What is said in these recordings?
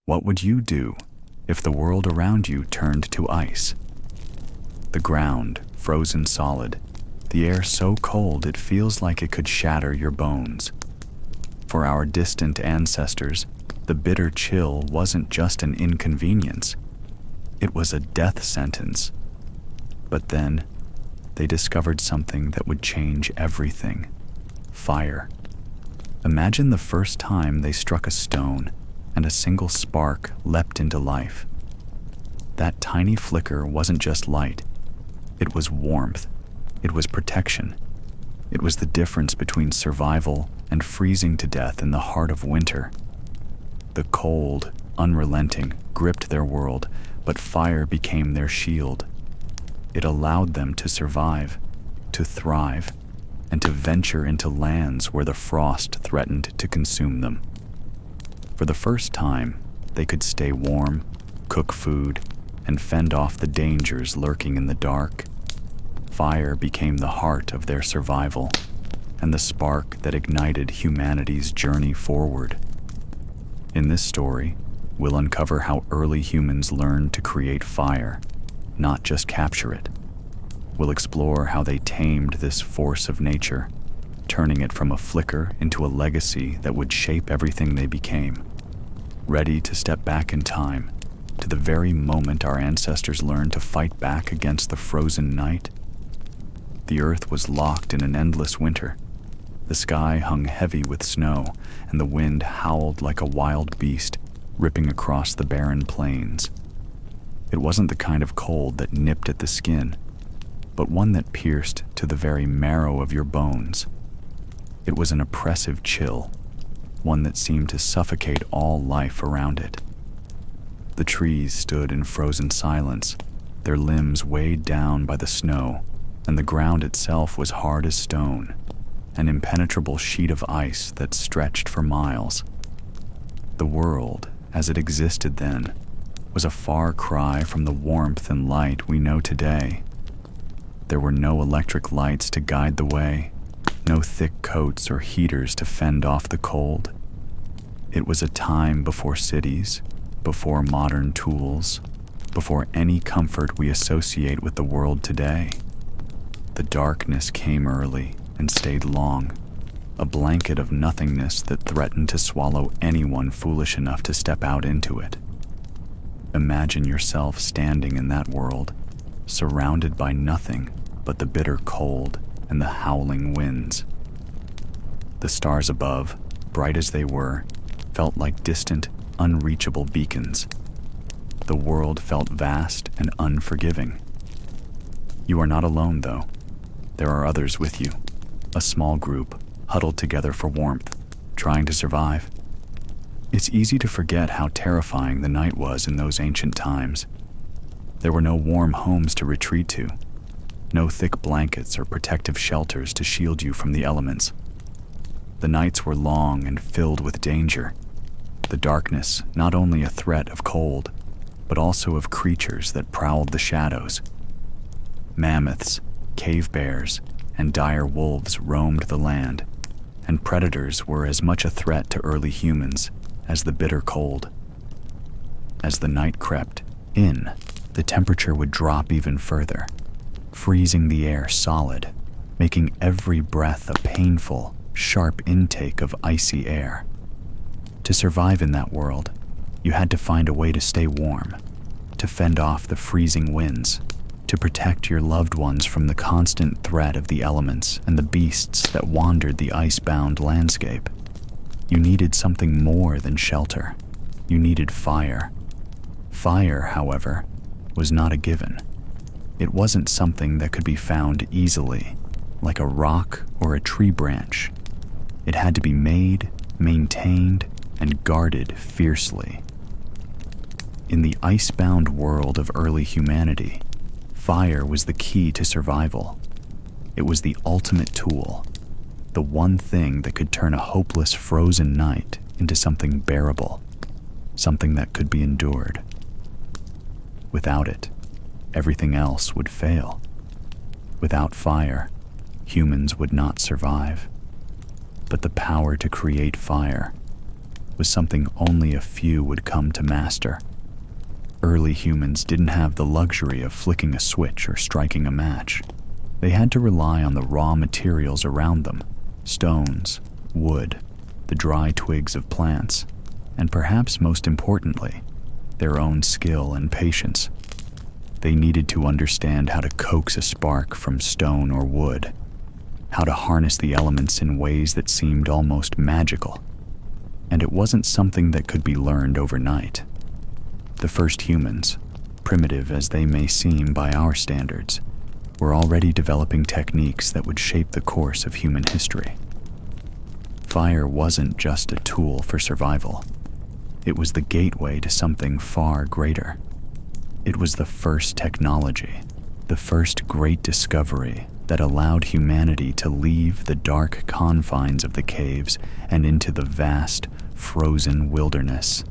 What would you do if the world around you turned to ice? The ground, frozen solid, the air so cold it feels like it could shatter your bones. For our distant ancestors, the bitter chill wasn't just an inconvenience, it was a death sentence. But then, they discovered something that would change everything: fire. Imagine the first time they struck a stone and a single spark leapt into life. That tiny flicker wasn't just light, it was warmth, it was protection. It was the difference between survival and freezing to death in the heart of winter. The cold, unrelenting, gripped their world, but fire became their shield. It allowed them to survive, to thrive, and to venture into lands where the frost threatened to consume them. For the first time, they could stay warm, cook food, and fend off the dangers lurking in the dark. Fire became the heart of their survival, and the spark that ignited humanity's journey forward. In this story, we'll uncover how early humans learned to create fire, not just capture it. We'll explore how they tamed this force of nature, turning it from a flicker into a legacy that would shape everything they became. Ready to step back in time, to the very moment our ancestors learned to fight back against the frozen night? The earth was locked in an endless winter. The sky hung heavy with snow, and the wind howled like a wild beast, ripping across the barren plains. It wasn't the kind of cold that nipped at the skin, but one that pierced to the very marrow of your bones. It was an oppressive chill, one that seemed to suffocate all life around it. The trees stood in frozen silence, their limbs weighed down by the snow, and the ground itself was hard as stone, an impenetrable sheet of ice that stretched for miles. The world, as it existed then, was a far cry from the warmth and light we know today. There were no electric lights to guide the way, no thick coats or heaters to fend off the cold. It was a time before cities, before modern tools, before any comfort we associate with the world today. The darkness came early and stayed long, a blanket of nothingness that threatened to swallow anyone foolish enough to step out into it. Imagine yourself standing in that world, surrounded by nothing but the bitter cold and the howling winds. The stars above, bright as they were, felt like distant, unreachable beacons. The world felt vast and unforgiving. You are not alone, though. There are others with you, a small group, huddled together for warmth, trying to survive. It's easy to forget how terrifying the night was in those ancient times. There were no warm homes to retreat to, no thick blankets or protective shelters to shield you from the elements. The nights were long and filled with danger. The darkness, not only a threat of cold, but also of creatures that prowled the shadows. Mammoths, cave bears, and dire wolves roamed the land, and predators were as much a threat to early humans as the bitter cold. As the night crept in, the temperature would drop even further, freezing the air solid, making every breath a painful, sharp intake of icy air. To survive in that world, you had to find a way to stay warm, to fend off the freezing winds, to protect your loved ones from the constant threat of the elements and the beasts that wandered the ice-bound landscape. You needed something more than shelter. You needed fire. Fire, however, was not a given. It wasn't something that could be found easily, like a rock or a tree branch. It had to be made, maintained, and guarded fiercely. In the ice-bound world of early humanity, fire was the key to survival. It was the ultimate tool, the one thing that could turn a hopeless frozen night into something bearable, something that could be endured. Without it, everything else would fail. Without fire, humans would not survive. But the power to create fire, was something only a few would come to master. Early humans didn't have the luxury of flicking a switch or striking a match. They had to rely on the raw materials around them: stones, wood, the dry twigs of plants, and perhaps most importantly, their own skill and patience. They needed to understand how to coax a spark from stone or wood, how to harness the elements in ways that seemed almost magical. And it wasn't something that could be learned overnight. The first humans, primitive as they may seem by our standards, were already developing techniques that would shape the course of human history. Fire wasn't just a tool for survival. It was the gateway to something far greater. It was the first technology, the first great discovery that allowed humanity to leave the dark confines of the caves and into the vast, frozen wilderness.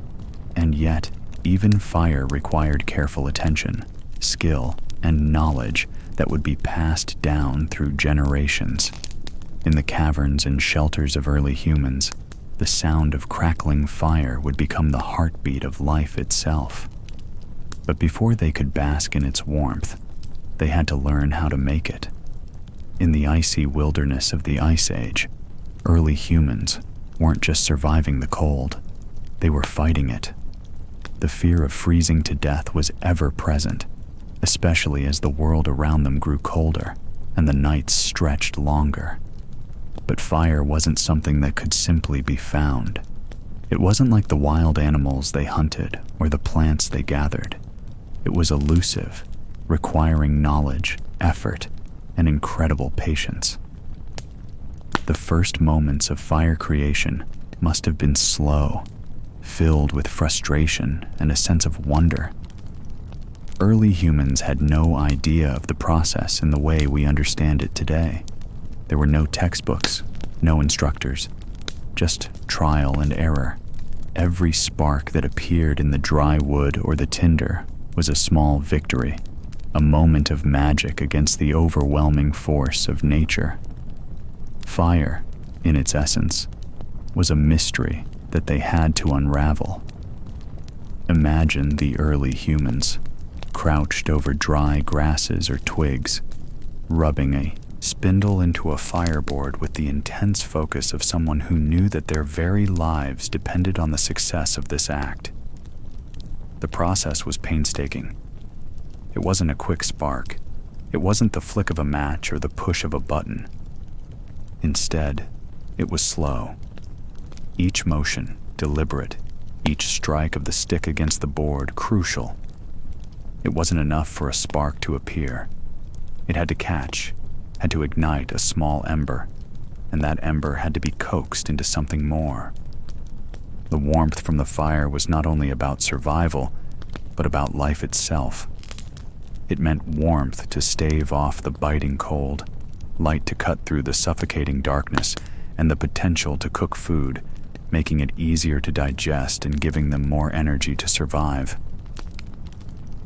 And yet, even fire required careful attention, skill, and knowledge that would be passed down through generations. In the caverns and shelters of early humans, the sound of crackling fire would become the heartbeat of life itself. But before they could bask in its warmth, they had to learn how to make it. In the icy wilderness of the Ice Age, early humans weren't just surviving the cold, they were fighting it. The fear of freezing to death was ever present, especially as the world around them grew colder and the nights stretched longer. But fire wasn't something that could simply be found. It wasn't like the wild animals they hunted or the plants they gathered. It was elusive, requiring knowledge, effort, and incredible patience. The first moments of fire creation must have been slow, filled with frustration and a sense of wonder. Early humans had no idea of the process in the way we understand it today. There were no textbooks, no instructors, just trial and error. Every spark that appeared in the dry wood or the tinder was a small victory, a moment of magic against the overwhelming force of nature. Fire, in its essence, was a mystery that they had to unravel. Imagine the early humans, crouched over dry grasses or twigs, rubbing a spindle into a fireboard with the intense focus of someone who knew that their very lives depended on the success of this act. The process was painstaking. It wasn't a quick spark. It wasn't the flick of a match or the push of a button. Instead, it was slow. Each motion, deliberate. Each strike of the stick against the board, crucial. It wasn't enough for a spark to appear. It had to catch, had to ignite a small ember, and that ember had to be coaxed into something more. The warmth from the fire was not only about survival, but about life itself. It meant warmth to stave off the biting cold, light to cut through the suffocating darkness, and the potential to cook food, making it easier to digest and giving them more energy to survive.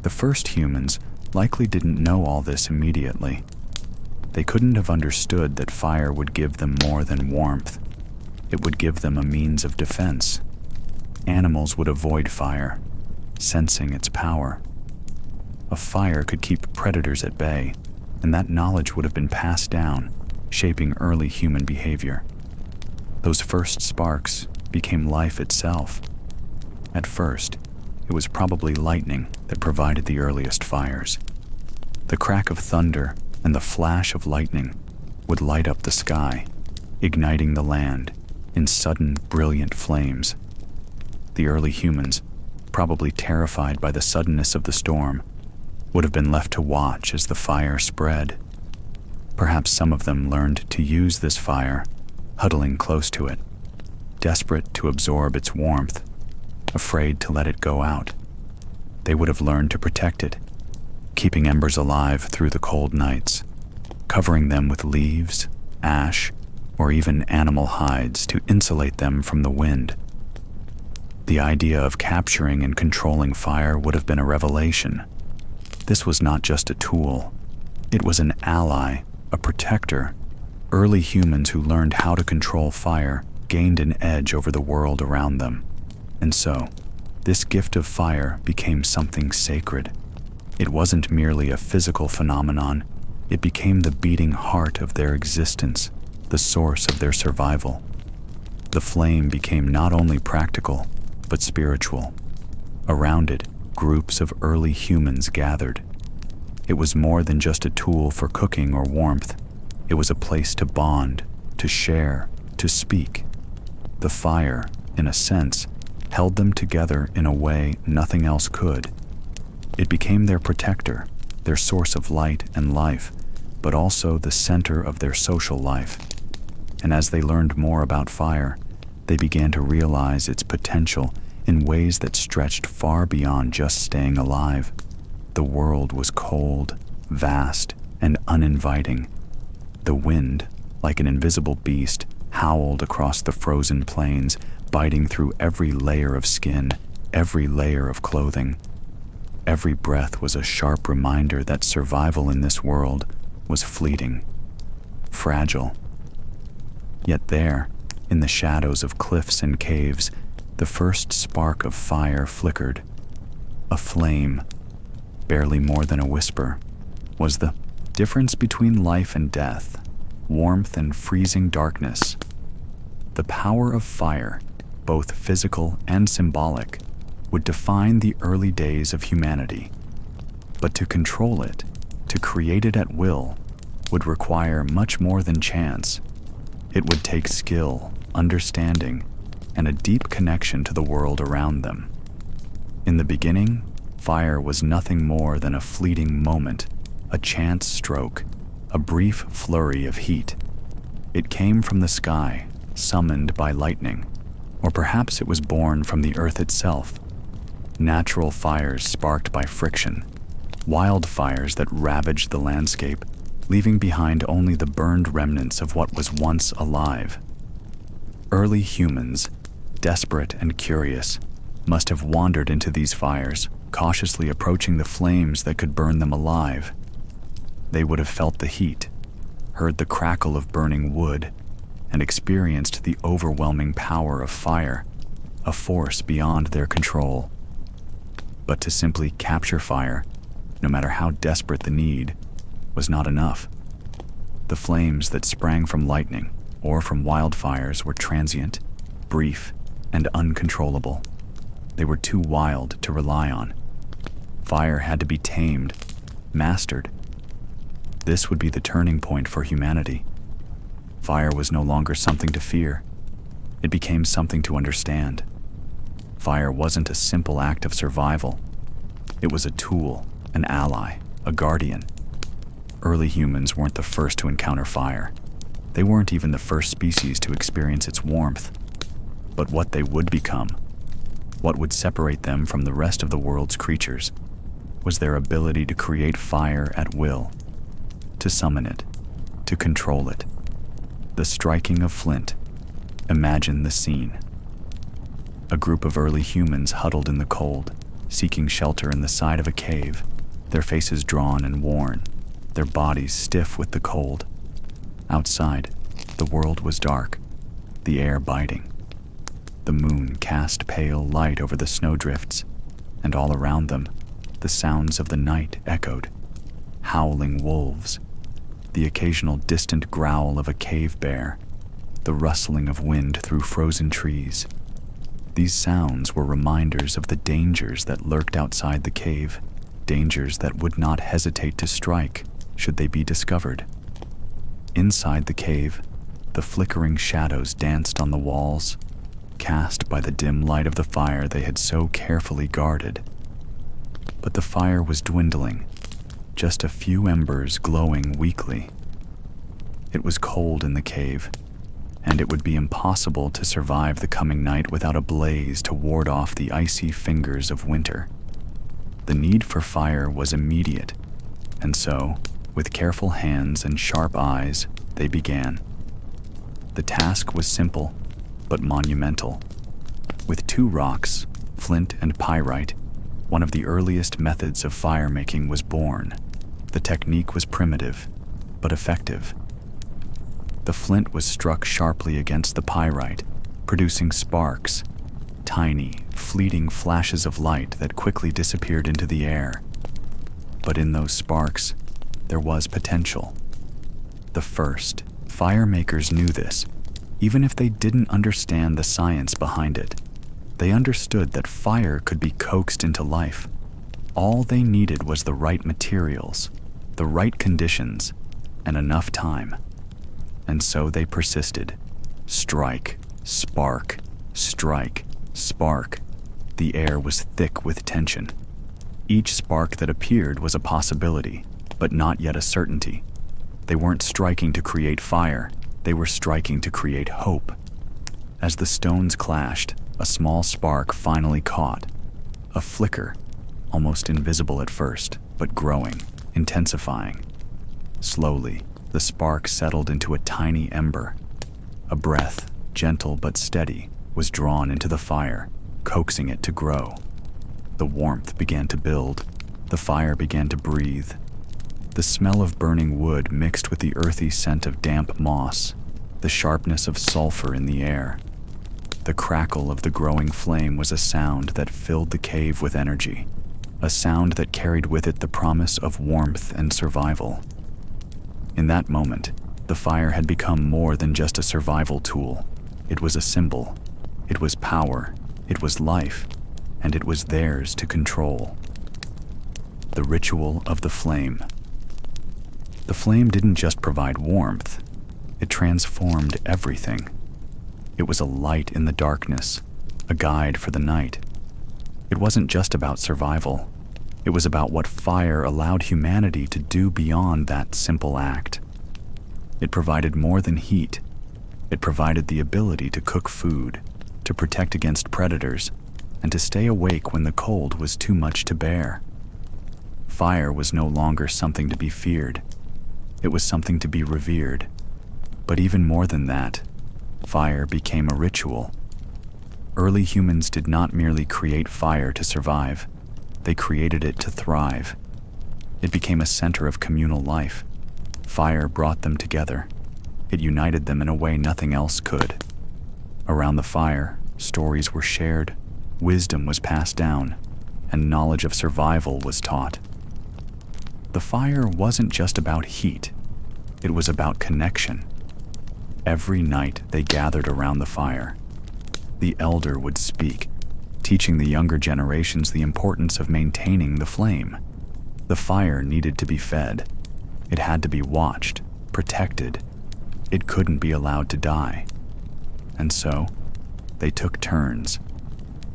The first humans likely didn't know all this immediately. They couldn't have understood that fire would give them more than warmth. It would give them a means of defense. Animals would avoid fire, sensing its power. A fire could keep predators at bay, and that knowledge would have been passed down, shaping early human behavior. Those first sparks became life itself. At first, it was probably lightning that provided the earliest fires. The crack of thunder and the flash of lightning would light up the sky, igniting the land in sudden, brilliant flames. The early humans, probably terrified by the suddenness of the storm, would have been left to watch as the fire spread. Perhaps some of them learned to use this fire, huddling close to it, desperate to absorb its warmth, afraid to let it go out. They would have learned to protect it, keeping embers alive through the cold nights, covering them with leaves, ash, or even animal hides to insulate them from the wind. The idea of capturing and controlling fire would have been a revelation. This was not just a tool. It was an ally, a protector. Early humans who learned how to control fire gained an edge over the world around them. And so, this gift of fire became something sacred. It wasn't merely a physical phenomenon, it became the beating heart of their existence, the source of their survival. The flame became not only practical, but spiritual. Around it, groups of early humans gathered. It was more than just a tool for cooking or warmth. It was a place to bond, to share, to speak. The fire, in a sense, held them together in a way nothing else could. It became their protector, their source of light and life, but also the center of their social life. And as they learned more about fire, they began to realize its potential in ways that stretched far beyond just staying alive. The world was cold, vast, and uninviting. The wind, like an invisible beast, howled across the frozen plains, biting through every layer of skin, every layer of clothing. Every breath was a sharp reminder that survival in this world was fleeting, fragile. Yet there, in the shadows of cliffs and caves, the first spark of fire flickered. A flame, barely more than a whisper, was the difference between life and death, warmth and freezing darkness. The power of fire, both physical and symbolic, would define the early days of humanity. But to control it, to create it at will, would require much more than chance. It would take skill, understanding, and a deep connection to the world around them. In the beginning, fire was nothing more than a fleeting moment, a chance stroke, a brief flurry of heat. It came from the sky, summoned by lightning, or perhaps it was born from the earth itself. Natural fires sparked by friction, wildfires that ravaged the landscape, leaving behind only the burned remnants of what was once alive. Early humans, desperate and curious, must have wandered into these fires, cautiously approaching the flames that could burn them alive. They would have felt the heat, heard the crackle of burning wood, and experienced the overwhelming power of fire, a force beyond their control. But to simply capture fire, no matter how desperate the need, was not enough. The flames that sprang from lightning or from wildfires were transient, brief, and uncontrollable. They were too wild to rely on. Fire had to be tamed, mastered. This would be the turning point for humanity. Fire was no longer something to fear. It became something to understand. Fire wasn't a simple act of survival. It was a tool, an ally, a guardian. Early humans weren't the first to encounter fire. They weren't even the first species to experience its warmth. But what they would become, what would separate them from the rest of the world's creatures, was their ability to create fire at will, to summon it, to control it. The striking of flint. Imagine the scene. A group of early humans huddled in the cold, seeking shelter in the side of a cave, their faces drawn and worn, their bodies stiff with the cold. Outside, the world was dark, the air biting. The moon cast pale light over the snowdrifts, and all around them, the sounds of the night echoed. Howling wolves, the occasional distant growl of a cave bear, the rustling of wind through frozen trees. These sounds were reminders of the dangers that lurked outside the cave, dangers that would not hesitate to strike should they be discovered. Inside the cave, the flickering shadows danced on the walls, cast by the dim light of the fire they had so carefully guarded. But the fire was dwindling, just a few embers glowing weakly. It was cold in the cave, and it would be impossible to survive the coming night without a blaze to ward off the icy fingers of winter. The need for fire was immediate, and so, with careful hands and sharp eyes, they began. The task was simple, but monumental. With 2 rocks, flint and pyrite, one of the earliest methods of fire making was born. The technique was primitive, but effective. The flint was struck sharply against the pyrite, producing sparks. tiny, fleeting flashes of light that quickly disappeared into the air. But in those sparks, there was potential. The first fire makers knew this, even if they didn't understand the science behind it. They understood that fire could be coaxed into life. All they needed was the right materials, the right conditions, and enough time. And so they persisted. Strike, spark, strike, spark. The air was thick with tension. Each spark that appeared was a possibility, but not yet a certainty. They weren't striking to create fire, they were striking to create hope. As the stones clashed, a small spark finally caught. A flicker, almost invisible at first, but growing, intensifying. Slowly, the spark settled into a tiny ember. A breath, gentle but steady, was drawn into the fire, coaxing it to grow. The warmth began to build. The fire began to breathe. The smell of burning wood mixed with the earthy scent of damp moss, the sharpness of sulfur in the air. The crackle of the growing flame was a sound that filled the cave with energy, a sound that carried with it the promise of warmth and survival. In that moment, the fire had become more than just a survival tool. It was a symbol. It was power. It was life. And it was theirs to control. The ritual of the flame. The flame didn't just provide warmth. It transformed everything. It was a light in the darkness, a guide for the night. It wasn't just about survival. It was about what fire allowed humanity to do beyond that simple act. It provided more than heat. It provided the ability to cook food, to protect against predators, and to stay awake when the cold was too much to bear. Fire was no longer something to be feared. It was something to be revered. But even more than that, fire became a ritual. Early humans did not merely create fire to survive. They created it to thrive. It became a center of communal life. Fire brought them together. It united them in a way nothing else could. Around the fire, stories were shared, wisdom was passed down, and knowledge of survival was taught. The fire wasn't just about heat. It was about connection. Every night they gathered around the fire. The elder would speak, teaching the younger generations the importance of maintaining the flame. The fire needed to be fed. It had to be watched, protected. It couldn't be allowed to die. And so, they took turns,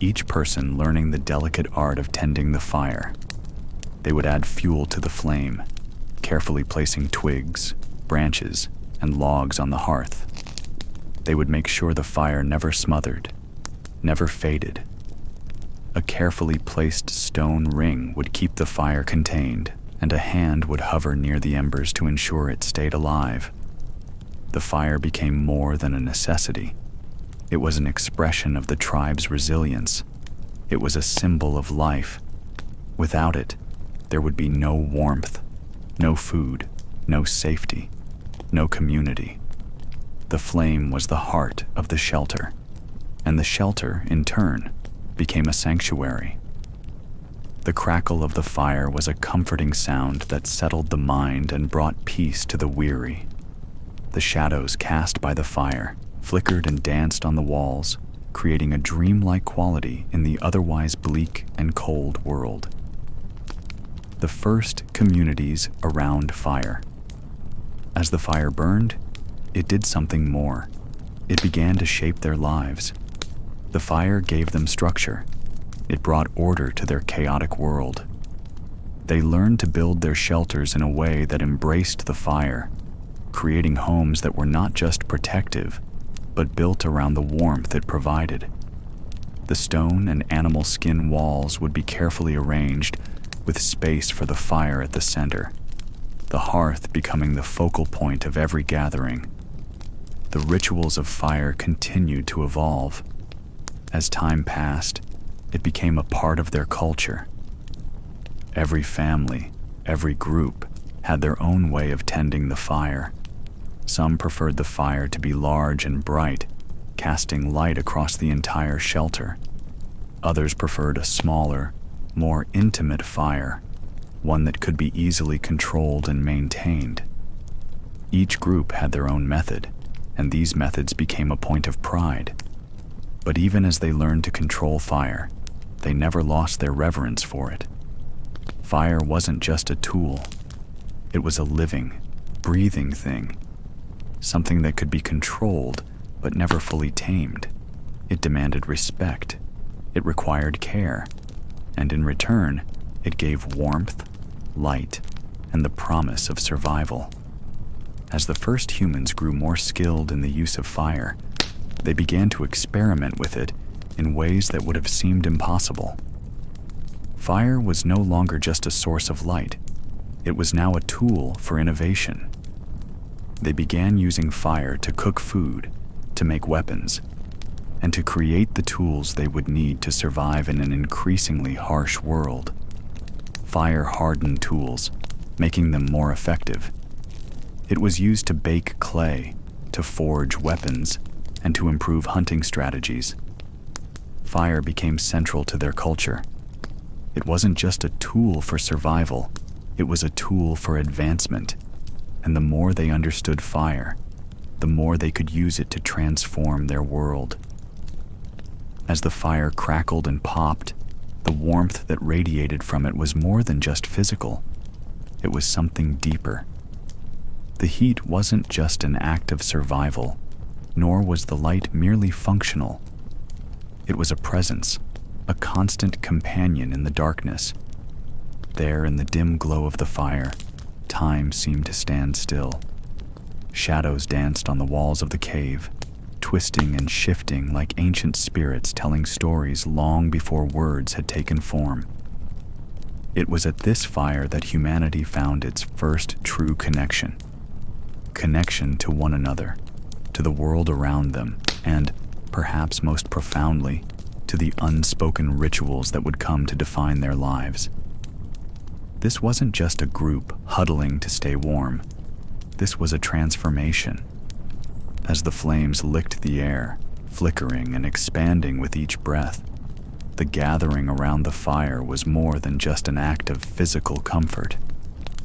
each person learning the delicate art of tending the fire. They would add fuel to the flame, carefully placing twigs, branches, and logs on the hearth. They would make sure the fire never smothered, never faded. A carefully placed stone ring would keep the fire contained, and a hand would hover near the embers to ensure it stayed alive. The fire became more than a necessity. It was an expression of the tribe's resilience. It was a symbol of life. Without it, there would be no warmth, no food, no safety, no community. The flame was the heart of the shelter, and the shelter, in turn, became a sanctuary. The crackle of the fire was a comforting sound that settled the mind and brought peace to the weary. The shadows cast by the fire flickered and danced on the walls, creating a dreamlike quality in the otherwise bleak and cold world. The first communities around fire. As the fire burned, it did something more. It began to shape their lives. The fire gave them structure. It brought order to their chaotic world. They learned to build their shelters in a way that embraced the fire, creating homes that were not just protective, but built around the warmth it provided. The stone and animal skin walls would be carefully arranged, with space for the fire at the center, the hearth becoming the focal point of every gathering. The rituals of fire continued to evolve. As time passed, it became a part of their culture. Every family, every group, had their own way of tending the fire. Some preferred the fire to be large and bright, casting light across the entire shelter. Others preferred a smaller, more intimate fire, one that could be easily controlled and maintained. Each group had their own method, and these methods became a point of pride. But even as they learned to control fire, they never lost their reverence for it. Fire wasn't just a tool. It was a living, breathing thing, something that could be controlled but never fully tamed. It demanded respect. It required care, and in return, it gave warmth, light, and the promise of survival. As the first humans grew more skilled in the use of fire, they began to experiment with it in ways that would have seemed impossible. Fire was no longer just a source of light. It was now a tool for innovation. They began using fire to cook food, to make weapons, and to create the tools they would need to survive in an increasingly harsh world. Fire-hardened tools, making them more effective. It was used to bake clay, to forge weapons, and to improve hunting strategies. Fire became central to their culture. It wasn't just a tool for survival, it was a tool for advancement. And the more they understood fire, the more they could use it to transform their world. As the fire crackled and popped, the warmth that radiated from it was more than just physical. It was something deeper. The heat wasn't just an act of survival, nor was the light merely functional. It was a presence, a constant companion in the darkness. There in the dim glow of the fire, time seemed to stand still. Shadows danced on the walls of the cave, twisting and shifting like ancient spirits telling stories long before words had taken form. It was at this fire that humanity found its first true connection. Connection to one another, to the world around them, and, perhaps most profoundly, to the unspoken rituals that would come to define their lives. This wasn't just a group huddling to stay warm. This was a transformation. As the flames licked the air, flickering and expanding with each breath, the gathering around the fire was more than just an act of physical comfort.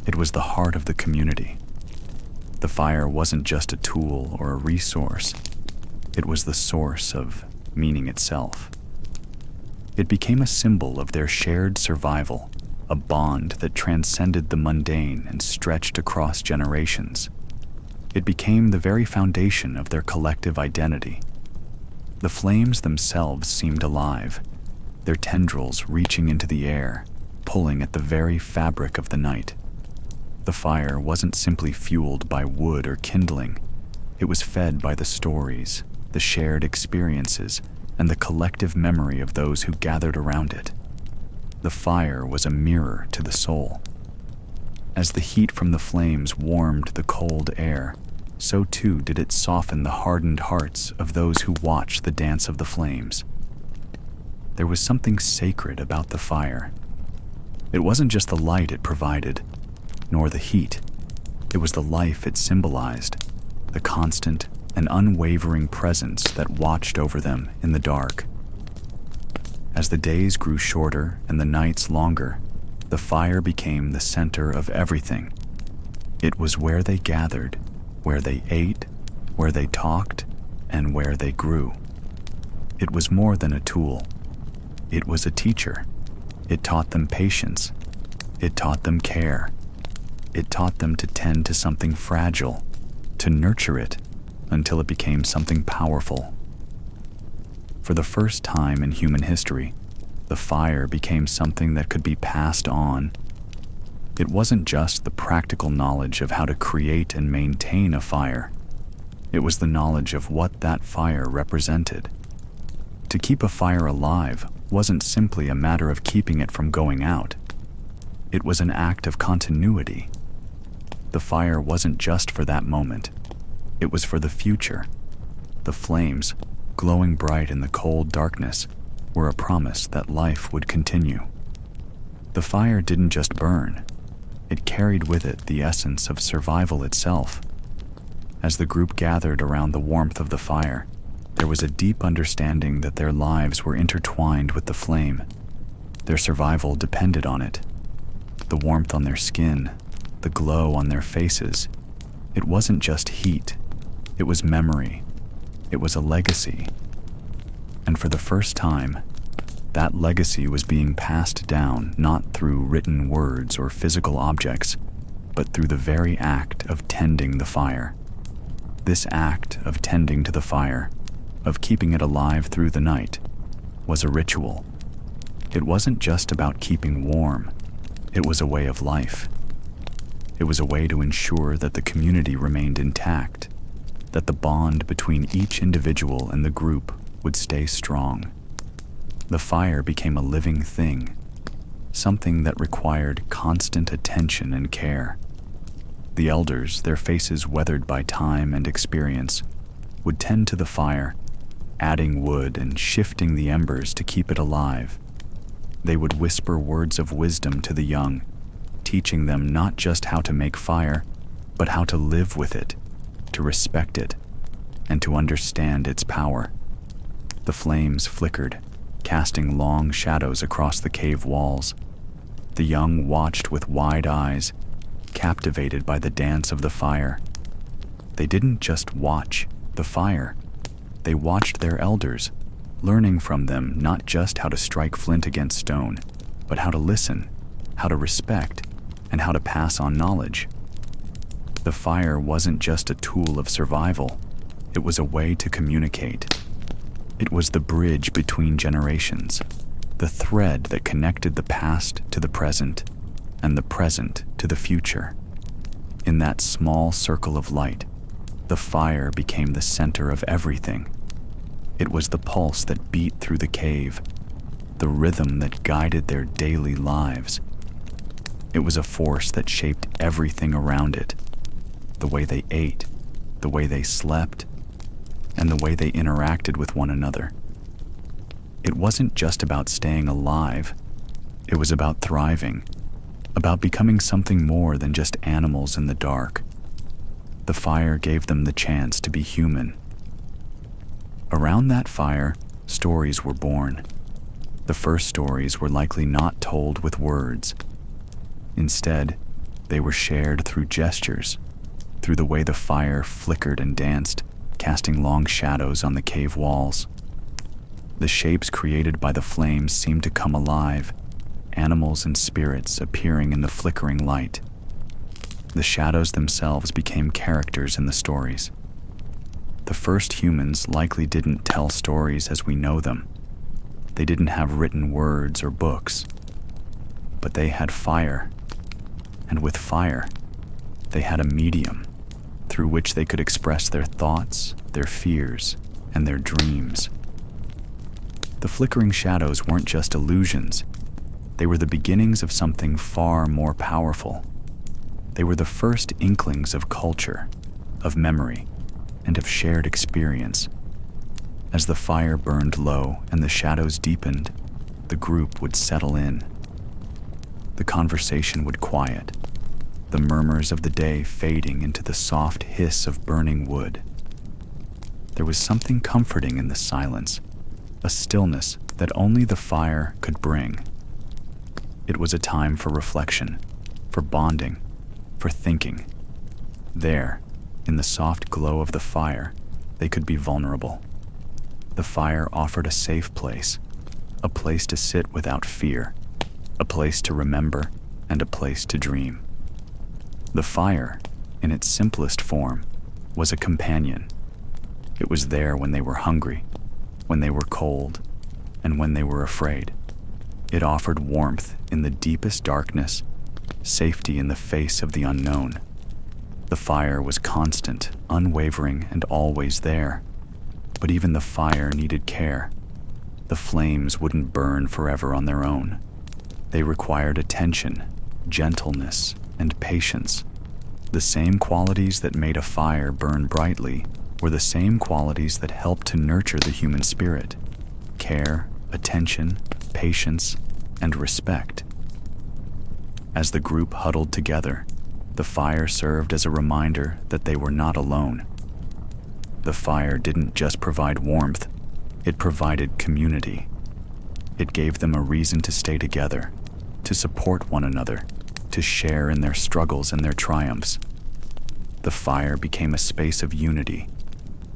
It was the heart of the community. The fire wasn't just a tool or a resource. It was the source of meaning itself. It became a symbol of their shared survival, a bond that transcended the mundane and stretched across generations. It became the very foundation of their collective identity. The flames themselves seemed alive, their tendrils reaching into the air, pulling at the very fabric of the night. The fire wasn't simply fueled by wood or kindling. It was fed by the stories, the shared experiences, and the collective memory of those who gathered around it. The fire was a mirror to the soul. As the heat from the flames warmed the cold air, so too did it soften the hardened hearts of those who watched the dance of the flames. There was something sacred about the fire. It wasn't just the light it provided, nor the heat. It was the life it symbolized, the constant and unwavering presence that watched over them in the dark. As the days grew shorter and the nights longer, the fire became the center of everything. It was where they gathered, where they ate, where they talked, and where they grew. It was more than a tool. It was a teacher. It taught them patience. It taught them care. It taught them to tend to something fragile, to nurture it until it became something powerful. For the first time in human history, the fire became something that could be passed on. It wasn't just the practical knowledge of how to create and maintain a fire. It was the knowledge of what that fire represented. To keep a fire alive wasn't simply a matter of keeping it from going out. It was an act of continuity. The fire wasn't just for that moment. It was for the future. The flames, glowing bright in the cold darkness, were a promise that life would continue. The fire didn't just burn. It carried with it the essence of survival itself. As the group gathered around the warmth of the fire, There was a deep understanding that their lives were intertwined with the flame. Their survival depended on it. The warmth on their skin, the glow on their faces. It wasn't just heat. It was memory. It was a legacy. And for the first time, that legacy was being passed down not through written words or physical objects, but through the very act of tending the fire. This act of tending to the fire, of keeping it alive through the night, was a ritual. It wasn't just about keeping warm. It was a way of life. It was a way to ensure that the community remained intact, that the bond between each individual and the group would stay strong. The fire became a living thing, something that required constant attention and care. The elders, their faces weathered by time and experience, would tend to the fire, adding wood and shifting the embers to keep it alive. They would whisper words of wisdom to the young, teaching them not just how to make fire, but how to live with it, to respect it, and to understand its power. The flames flickered, casting long shadows across the cave walls. The young watched with wide eyes, captivated by the dance of the fire. They didn't just watch the fire. They watched their elders, learning from them not just how to strike flint against stone, but how to listen, how to respect, and how to pass on knowledge. The fire wasn't just a tool of survival. It was a way to communicate. It was the bridge between generations, the thread that connected the past to the present, and the present to the future. In that small circle of light, the fire became the center of everything. It was the pulse that beat through the cave, the rhythm that guided their daily lives. It was a force that shaped everything around it, the way they ate, the way they slept, and the way they interacted with one another. It wasn't just about staying alive. It was about thriving, about becoming something more than just animals in the dark. The fire gave them the chance to be human. Around that fire, stories were born. The first stories were likely not told with words. Instead, they were shared through gestures, through the way the fire flickered and danced, casting long shadows on the cave walls. The shapes created by the flames seemed to come alive, animals and spirits appearing in the flickering light. The shadows themselves became characters in the stories. The first humans likely didn't tell stories as we know them. They didn't have written words or books, but they had fire. And with fire, they had a medium through which they could express their thoughts, their fears, and their dreams. The flickering shadows weren't just illusions. They were the beginnings of something far more powerful. They were the first inklings of culture, of memory, and of shared experience. As the fire burned low and the shadows deepened, the group would settle in. The conversation would quiet, the murmurs of the day fading into the soft hiss of burning wood. There was something comforting in the silence, a stillness that only the fire could bring. It was a time for reflection, for bonding, for thinking. There, in the soft glow of the fire, they could be vulnerable. The fire offered a safe place, a place to sit without fear, a place to remember, and a place to dream. The fire, in its simplest form, was a companion. It was there when they were hungry, when they were cold, and when they were afraid. It offered warmth in the deepest darkness, safety in the face of the unknown. The fire was constant, unwavering, and always there. But even the fire needed care. The flames wouldn't burn forever on their own. They required attention, gentleness, and patience. The same qualities that made a fire burn brightly were the same qualities that helped to nurture the human spirit: care, attention, patience, and respect. As the group huddled together, the fire served as a reminder that they were not alone. The fire didn't just provide warmth, it provided community. It gave them a reason to stay together, to support one another, to share in their struggles and their triumphs. The fire became a space of unity,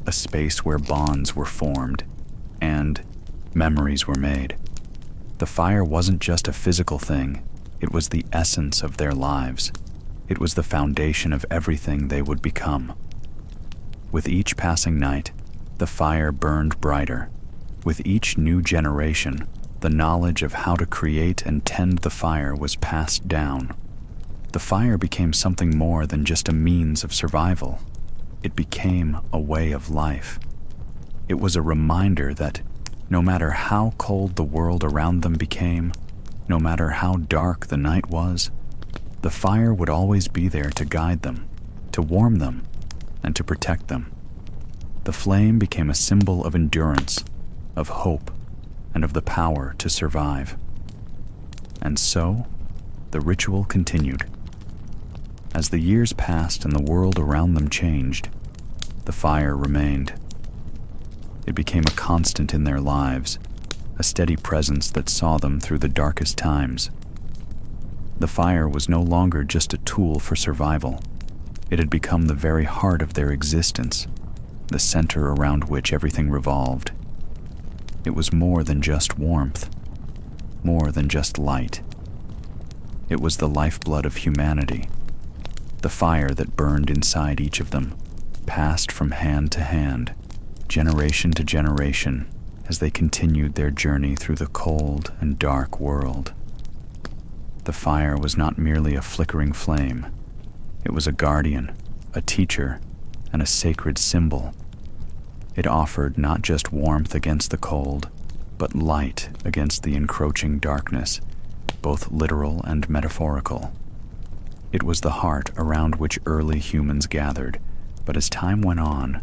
a space where bonds were formed and memories were made. The fire wasn't just a physical thing, it was the essence of their lives. It was the foundation of everything they would become. With each passing night, the fire burned brighter. With each new generation, the knowledge of how to create and tend the fire was passed down. The fire became something more than just a means of survival. It became a way of life. It was a reminder that no matter how cold the world around them became, no matter how dark the night was, the fire would always be there to guide them, to warm them, and to protect them. The flame became a symbol of endurance, of hope, and of the power to survive. And so, the ritual continued. As the years passed and the world around them changed, the fire remained. It became a constant in their lives, a steady presence that saw them through the darkest times. The fire was no longer just a tool for survival. It had become the very heart of their existence, the center around which everything revolved. It was more than just warmth, more than just light. It was the lifeblood of humanity, the fire that burned inside each of them, passed from hand to hand, generation to generation, as they continued their journey through the cold and dark world. The fire was not merely a flickering flame. It was a guardian, a teacher, and a sacred symbol. It offered not just warmth against the cold, but light against the encroaching darkness, both literal and metaphorical. It was the heart around which early humans gathered, but as time went on,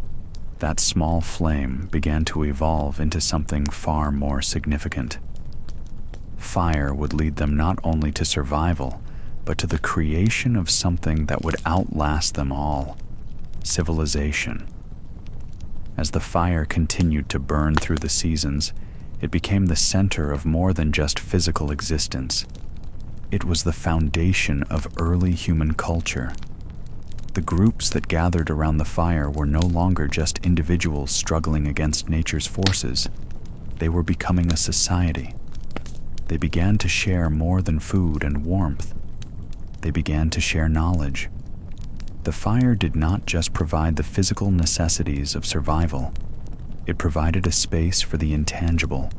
that small flame began to evolve into something far more significant. Fire would lead them not only to survival, but to the creation of something that would outlast them all: civilization. As the fire continued to burn through the seasons, it became the center of more than just physical existence. It was the foundation of early human culture. The groups that gathered around the fire were no longer just individuals struggling against nature's forces. They were becoming a society. They began to share more than food and warmth. They began to share knowledge. The fire did not just provide the physical necessities of survival. It provided a space for the intangible: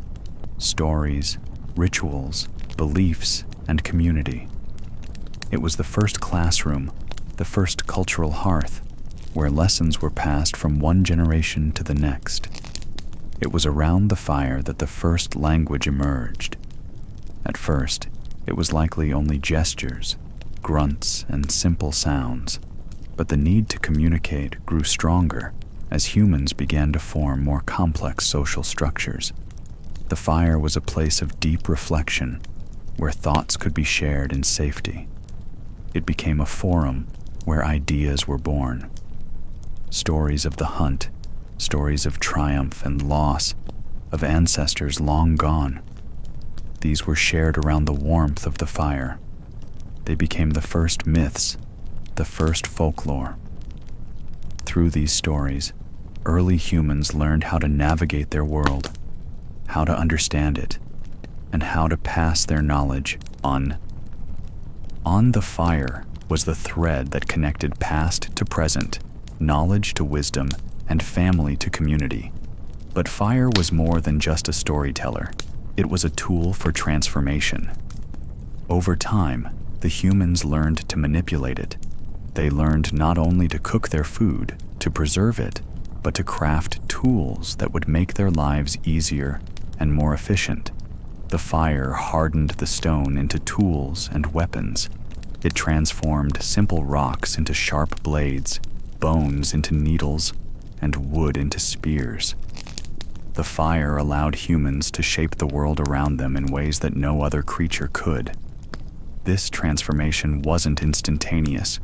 stories, rituals, beliefs, and community. It was the first classroom, the first cultural hearth, where lessons were passed from one generation to the next. It was around the fire that the first language emerged. At first, it was likely only gestures, grunts, and simple sounds, but the need to communicate grew stronger as humans began to form more complex social structures. The fire was a place of deep reflection, where thoughts could be shared in safety. It became a forum where ideas were born. Stories of the hunt, stories of triumph and loss, of ancestors long gone. These were shared around the warmth of the fire. They became the first myths, the first folklore. Through these stories, early humans learned how to navigate their world, how to understand it, and how to pass their knowledge on. On the fire was the thread that connected past to present, knowledge to wisdom, and family to community. But fire was more than just a storyteller. It was a tool for transformation. Over time, the humans learned to manipulate it. They learned not only to cook their food, to preserve it, but to craft tools that would make their lives easier and more efficient. The fire hardened the stone into tools and weapons. It transformed simple rocks into sharp blades, bones into needles, and wood into spears. The fire allowed humans to shape the world around them in ways that no other creature could. This transformation wasn't instantaneous.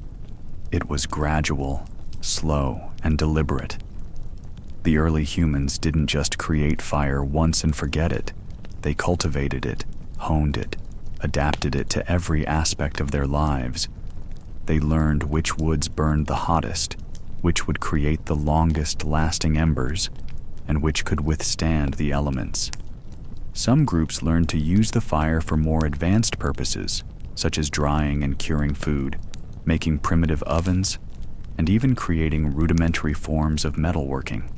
It was gradual, slow, and deliberate. The early humans didn't just create fire once and forget it. They cultivated it, honed it, adapted it to every aspect of their lives. They learned which woods burned the hottest, which would create the longest lasting embers, and which could withstand the elements. Some groups learned to use the fire for more advanced purposes, such as drying and curing food, making primitive ovens, and even creating rudimentary forms of metalworking.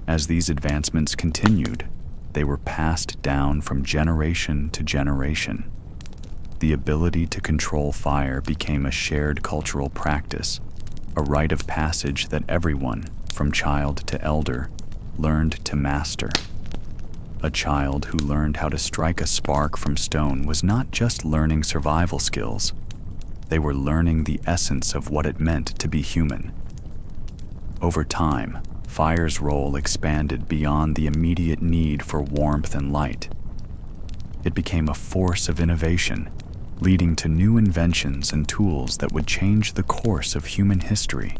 As these advancements continued, they were passed down from generation to generation. The ability to control fire became a shared cultural practice, a rite of passage that everyone, from child to elder, learned to master. A child who learned how to strike a spark from stone was not just learning survival skills. They were learning the essence of what it meant to be human. Over time, fire's role expanded beyond the immediate need for warmth and light. It became a force of innovation, leading to new inventions and tools that would change the course of human history.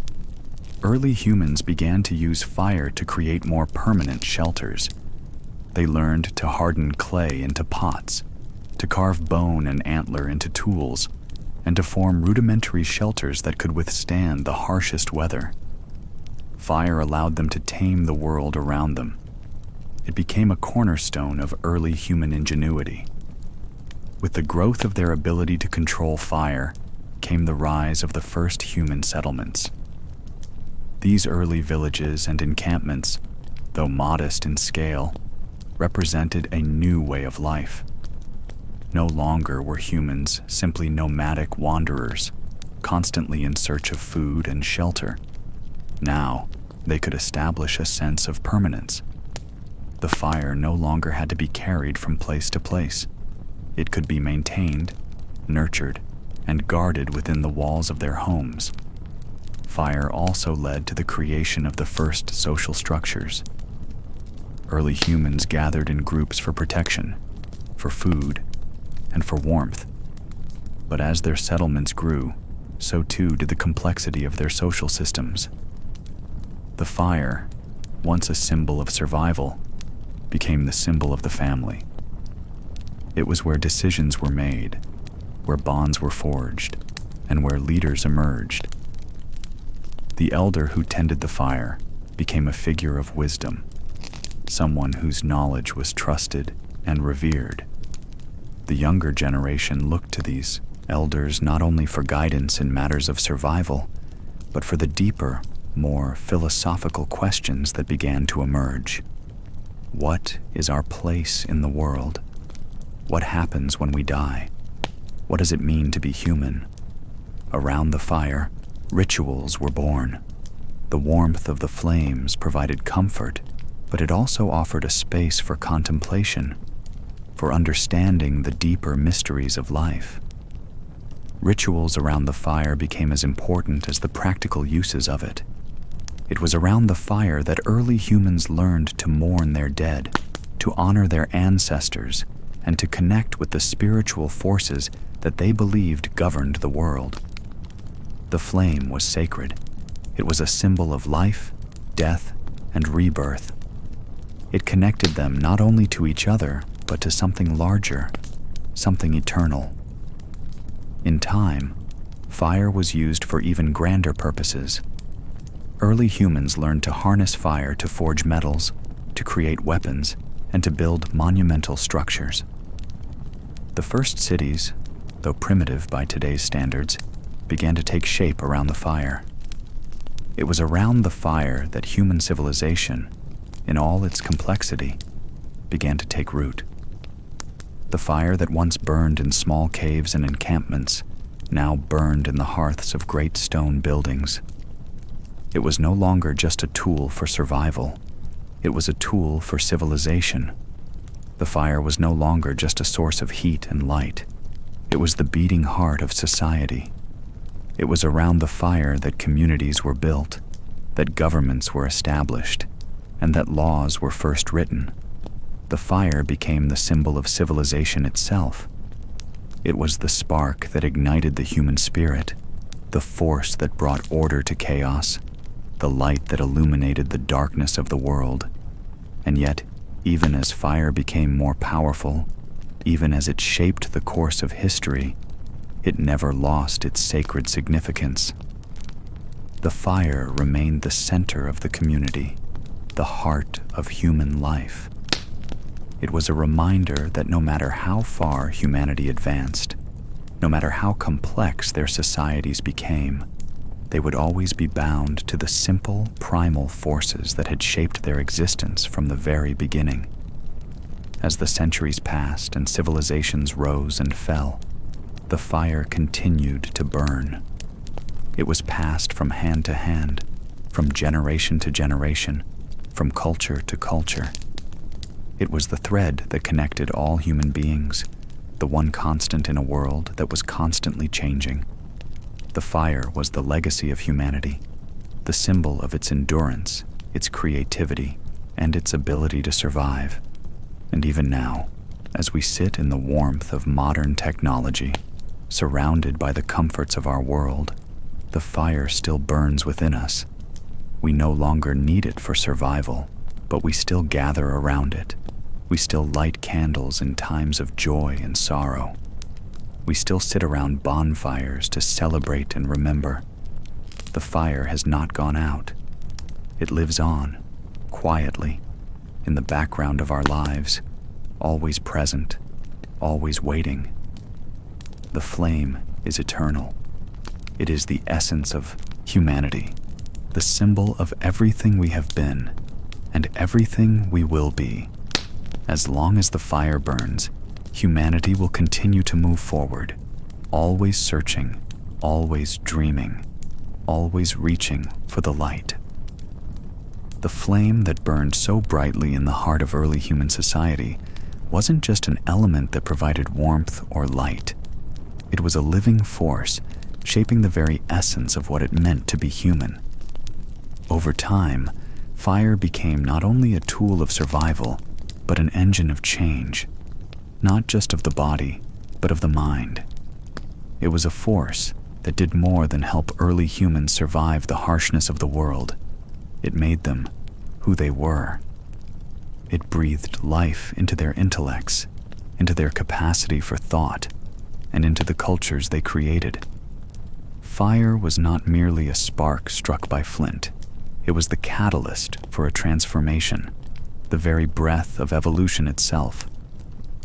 Early humans began to use fire to create more permanent shelters. They learned to harden clay into pots, to carve bone and antler into tools, and to form rudimentary shelters that could withstand the harshest weather. Fire allowed them to tame the world around them. It became a cornerstone of early human ingenuity. With the growth of their ability to control fire came the rise of the first human settlements. These early villages and encampments, though modest in scale, represented a new way of life. No longer were humans simply nomadic wanderers, constantly in search of food and shelter. Now, they could establish a sense of permanence. The fire no longer had to be carried from place to place. It could be maintained, nurtured, and guarded within the walls of their homes. Fire also led to the creation of the first social structures. Early humans gathered in groups for protection, for food, and for warmth. But as their settlements grew, so too did the complexity of their social systems. The fire, once a symbol of survival, became the symbol of the family. It was where decisions were made, where bonds were forged, and where leaders emerged. The elder who tended the fire became a figure of wisdom, someone whose knowledge was trusted and revered. The younger generation looked to these elders not only for guidance in matters of survival, but for the deeper, more philosophical questions that began to emerge. What is our place in the world? What happens when we die? What does it mean to be human? Around the fire, rituals were born. The warmth of the flames provided comfort, but it also offered a space for contemplation, for understanding the deeper mysteries of life. Rituals around the fire became as important as the practical uses of it. It was around the fire that early humans learned to mourn their dead, to honor their ancestors, and to connect with the spiritual forces that they believed governed the world. The flame was sacred. It was a symbol of life, death, and rebirth. It connected them not only to each other, but to something larger, something eternal. In time, fire was used for even grander purposes. Early humans learned to harness fire to forge metals, to create weapons, and to build monumental structures. The first cities, though primitive by today's standards, began to take shape around the fire. It was around the fire that human civilization, in all its complexity, began to take root. The fire that once burned in small caves and encampments now burned in the hearths of great stone buildings. It was no longer just a tool for survival. It was a tool for civilization. The fire was no longer just a source of heat and light. It was the beating heart of society. It was around the fire that communities were built, that governments were established, and that laws were first written. The fire became the symbol of civilization itself. It was the spark that ignited the human spirit, the force that brought order to chaos, the light that illuminated the darkness of the world. And yet, even as fire became more powerful, even as it shaped the course of history, it never lost its sacred significance. The fire remained the center of the community, the heart of human life. It was a reminder that no matter how far humanity advanced, no matter how complex their societies became, they would always be bound to the simple, primal forces that had shaped their existence from the very beginning. As the centuries passed and civilizations rose and fell, the fire continued to burn. It was passed from hand to hand, from generation to generation, from culture to culture. It was the thread that connected all human beings, the one constant in a world that was constantly changing. The fire was the legacy of humanity, the symbol of its endurance, its creativity, and its ability to survive. And even now, as we sit in the warmth of modern technology, surrounded by the comforts of our world, the fire still burns within us. We no longer need it for survival, but we still gather around it. We still light candles in times of joy and sorrow. We still sit around bonfires to celebrate and remember. The fire has not gone out. It lives on, quietly, in the background of our lives, always present, always waiting. The flame is eternal. It is the essence of humanity, the symbol of everything we have been and everything we will be. As long as the fire burns, humanity will continue to move forward, always searching, always dreaming, always reaching for the light. The flame that burned so brightly in the heart of early human society wasn't just an element that provided warmth or light. It was a living force, shaping the very essence of what it meant to be human. Over time, fire became not only a tool of survival, but an engine of change, not just of the body, but of the mind. It was a force that did more than help early humans survive the harshness of the world. It made them who they were. It breathed life into their intellects, into their capacity for thought, and into the cultures they created. Fire was not merely a spark struck by flint. It was the catalyst for a transformation, the very breath of evolution itself.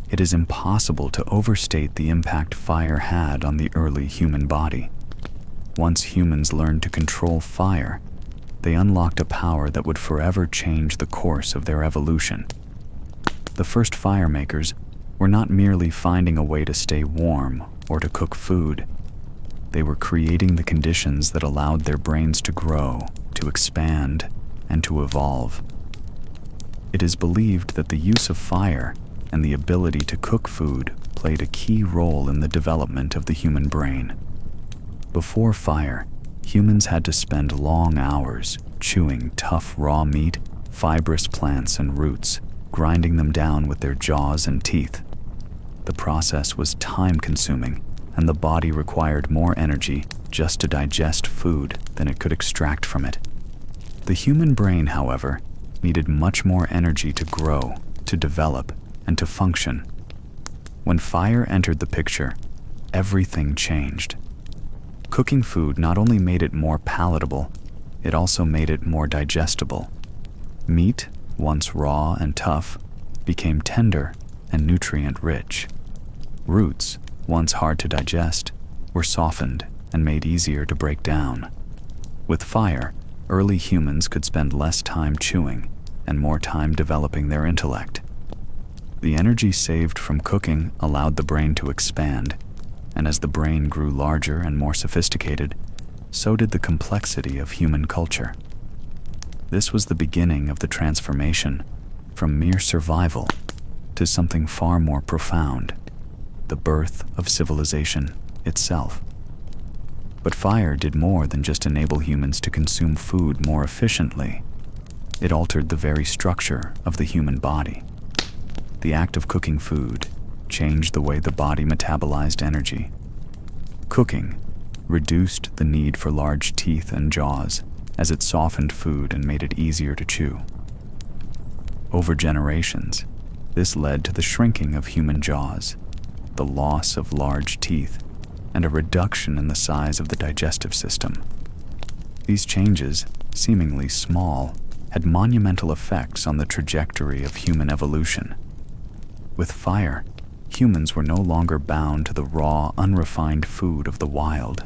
It is impossible to overstate the impact fire had on the early human body. Once humans learned to control fire, they unlocked a power that would forever change the course of their evolution. The first fire makers were not merely finding a way to stay warm or to cook food. They were creating the conditions that allowed their brains to grow, to expand, and to evolve. It is believed that the use of fire and the ability to cook food played a key role in the development of the human brain. Before fire, humans had to spend long hours chewing tough raw meat, fibrous plants and roots, grinding them down with their jaws and teeth. The process was time-consuming, and the body required more energy just to digest food than it could extract from it. The human brain, however, needed much more energy to grow, to develop, and to function. When fire entered the picture, everything changed. Cooking food not only made it more palatable, it also made it more digestible. Meat, once raw and tough, became tender and nutrient-rich. Roots, once hard to digest, were softened and made easier to break down. With fire, early humans could spend less time chewing and more time developing their intellect. The energy saved from cooking allowed the brain to expand, and as the brain grew larger and more sophisticated, so did the complexity of human culture. This was the beginning of the transformation from mere survival to something far more profound, the birth of civilization itself. But fire did more than just enable humans to consume food more efficiently. It altered the very structure of the human body. The act of cooking food changed the way the body metabolized energy. Cooking reduced the need for large teeth and jaws as it softened food and made it easier to chew. Over generations, this led to the shrinking of human jaws, the loss of large teeth, and a reduction in the size of the digestive system. These changes, seemingly small, had monumental effects on the trajectory of human evolution. With fire, humans were no longer bound to the raw, unrefined food of the wild.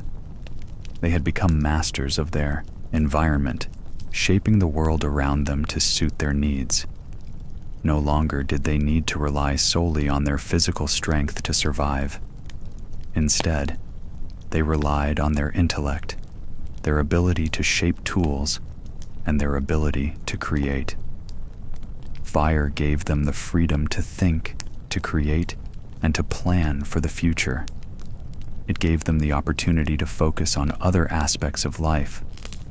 They had become masters of their environment, shaping the world around them to suit their needs. No longer did they need to rely solely on their physical strength to survive. Instead, they relied on their intellect, their ability to shape tools, and their ability to create. Fire gave them the freedom to think, to create, and to plan for the future. It gave them the opportunity to focus on other aspects of life,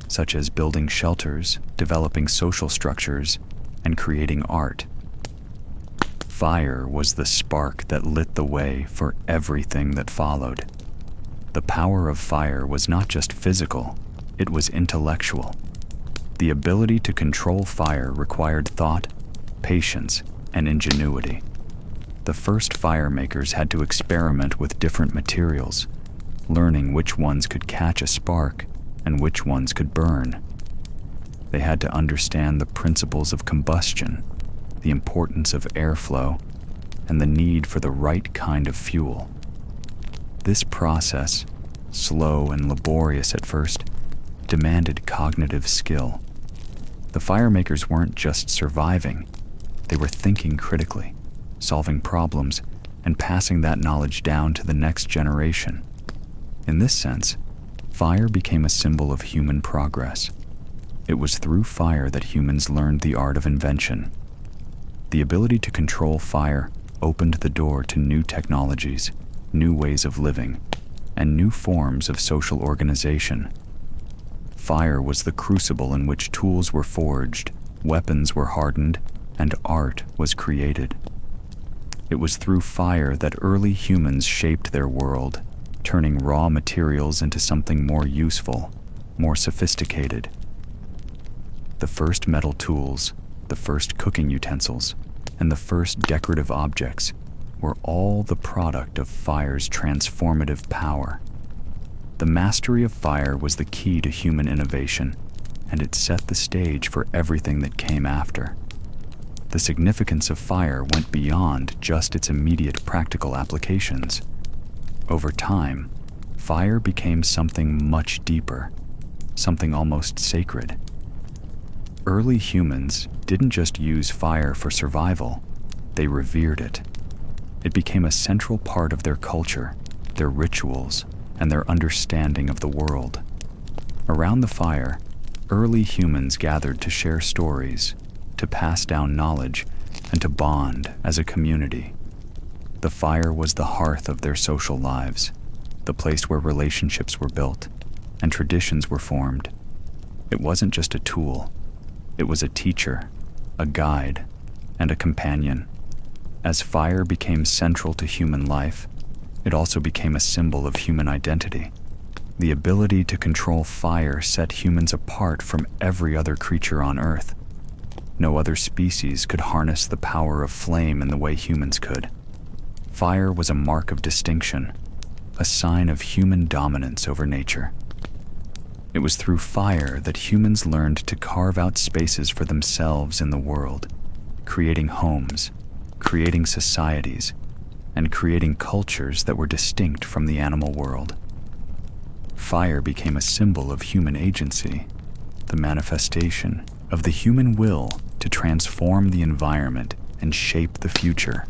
such as building shelters, developing social structures, and creating art. Fire was the spark that lit the way for everything that followed. The power of fire was not just physical, it was intellectual. The ability to control fire required thought, patience, and ingenuity. The first fire makers had to experiment with different materials, learning which ones could catch a spark and which ones could burn. They had to understand the principles of combustion, the importance of airflow, and the need for the right kind of fuel. This process, slow and laborious at first, demanded cognitive skill. The firemakers weren't just surviving, they were thinking critically, solving problems, and passing that knowledge down to the next generation. In this sense, fire became a symbol of human progress. It was through fire that humans learned the art of invention. The ability to control fire opened the door to new technologies, new ways of living, and new forms of social organization. Fire was the crucible in which tools were forged, weapons were hardened, and art was created. It was through fire that early humans shaped their world, turning raw materials into something more useful, more sophisticated. The first metal tools, the first cooking utensils, and the first decorative objects were all the product of fire's transformative power. The mastery of fire was the key to human innovation, and it set the stage for everything that came after. The significance of fire went beyond just its immediate practical applications. Over time, fire became something much deeper, something almost sacred. Early humans didn't just use fire for survival, they revered it. It became a central part of their culture, their rituals, and their understanding of the world. Around the fire, early humans gathered to share stories, to pass down knowledge, and to bond as a community. The fire was the hearth of their social lives, the place where relationships were built and traditions were formed. It wasn't just a tool, it was a teacher, a guide, and a companion. As fire became central to human life, it also became a symbol of human identity. The ability to control fire set humans apart from every other creature on Earth. No other species could harness the power of flame in the way humans could. Fire was a mark of distinction, a sign of human dominance over nature. It was through fire that humans learned to carve out spaces for themselves in the world, creating homes, creating societies, and creating cultures that were distinct from the animal world. Fire became a symbol of human agency, the manifestation of the human will to transform the environment and shape the future.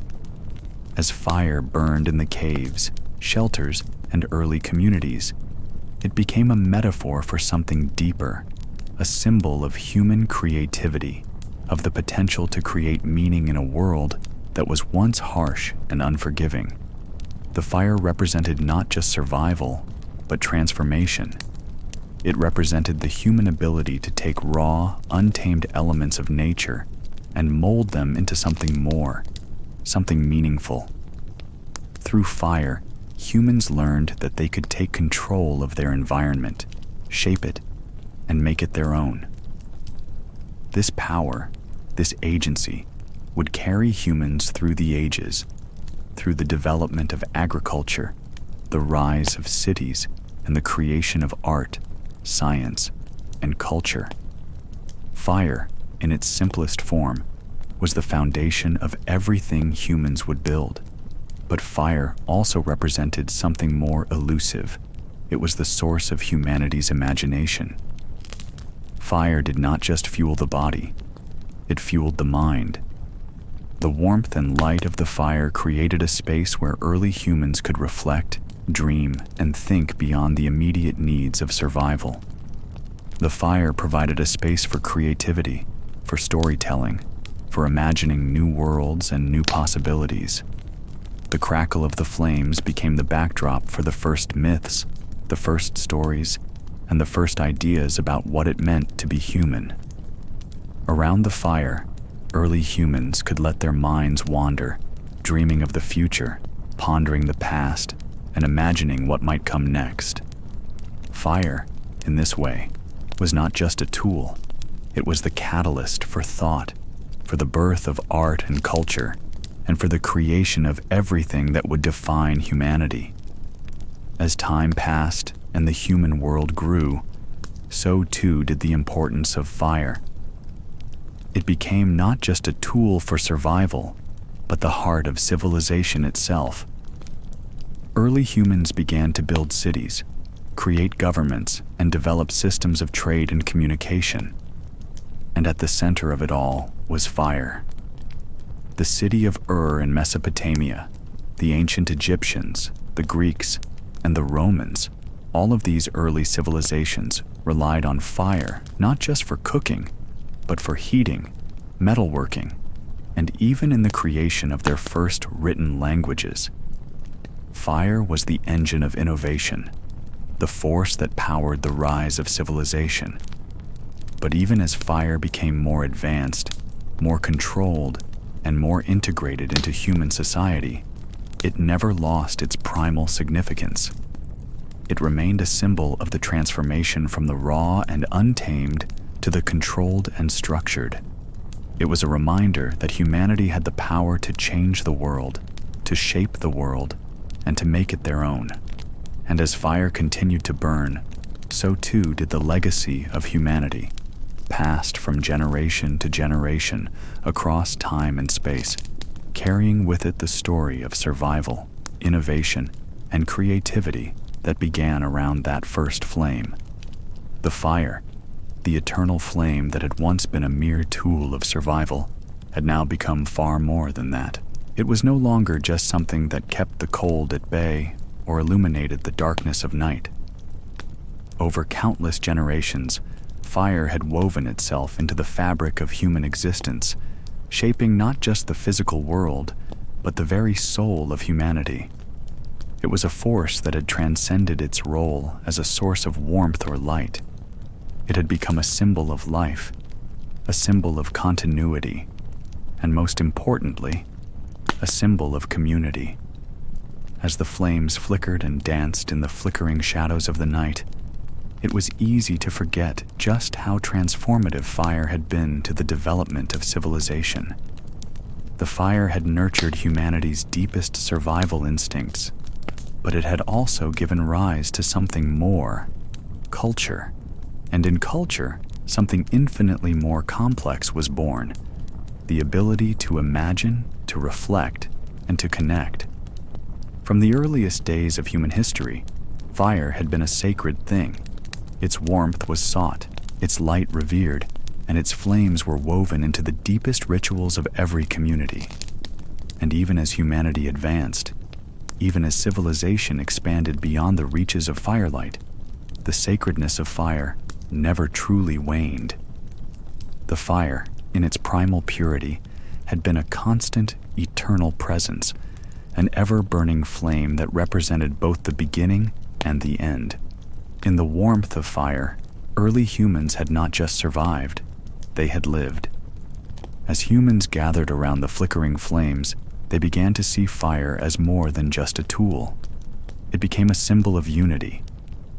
As fire burned in the caves, shelters, and early communities, it became a metaphor for something deeper, a symbol of human creativity, of the potential to create meaning in a world that was once harsh and unforgiving. The fire represented not just survival, but transformation. It represented the human ability to take raw, untamed elements of nature and mold them into something more, something meaningful. Through fire, humans learned that they could take control of their environment, shape it, and make it their own. This power, this agency, would carry humans through the ages, through the development of agriculture, the rise of cities, and the creation of art, science, and culture. Fire, in its simplest form, was the foundation of everything humans would build. But fire also represented something more elusive. It was the source of humanity's imagination. Fire did not just fuel the body, it fueled the mind. The warmth and light of the fire created a space where early humans could reflect, dream, and think beyond the immediate needs of survival. The fire provided a space for creativity, for storytelling, for imagining new worlds and new possibilities. The crackle of the flames became the backdrop for the first myths, the first stories, and the first ideas about what it meant to be human. Around the fire, early humans could let their minds wander, dreaming of the future, pondering the past, and imagining what might come next. Fire, in this way, was not just a tool. It was the catalyst for thought, for the birth of art and culture, and for the creation of everything that would define humanity. As time passed and the human world grew, so too did the importance of fire. It became not just a tool for survival, but the heart of civilization itself. Early humans began to build cities, create governments, and develop systems of trade and communication. And at the center of it all was fire. The city of Ur in Mesopotamia, the ancient Egyptians, the Greeks, and the Romans, all of these early civilizations relied on fire not just for cooking, but for heating, metalworking, and even in the creation of their first written languages. Fire was the engine of innovation, the force that powered the rise of civilization. But even as fire became more advanced, more controlled, and more integrated into human society, it never lost its primal significance. It remained a symbol of the transformation from the raw and untamed to the controlled and structured. It was a reminder that humanity had the power to change the world, to shape the world, and to make it their own. And as fire continued to burn, so too did the legacy of humanity, passed from generation to generation across time and space, carrying with it the story of survival, innovation, and creativity that began around that first flame. The fire, the eternal flame that had once been a mere tool of survival, had now become far more than that. It was no longer just something that kept the cold at bay or illuminated the darkness of night. Over countless generations, fire had woven itself into the fabric of human existence, shaping not just the physical world, but the very soul of humanity. It was a force that had transcended its role as a source of warmth or light. It had become a symbol of life, a symbol of continuity, and most importantly, a symbol of community. As the flames flickered and danced in the flickering shadows of the night, it was easy to forget just how transformative fire had been to the development of civilization. The fire had nurtured humanity's deepest survival instincts, but it had also given rise to something more, culture. And in culture, something infinitely more complex was born: the ability to imagine, to reflect, and to connect. From the earliest days of human history, fire had been a sacred thing. Its warmth was sought, its light revered, and its flames were woven into the deepest rituals of every community. And even as humanity advanced, even as civilization expanded beyond the reaches of firelight, the sacredness of fire never truly waned. The fire, in its primal purity, had been a constant, eternal presence, an ever-burning flame that represented both the beginning and the end. In the warmth of fire, early humans had not just survived, they had lived. As humans gathered around the flickering flames, they began to see fire as more than just a tool. It became a symbol of unity,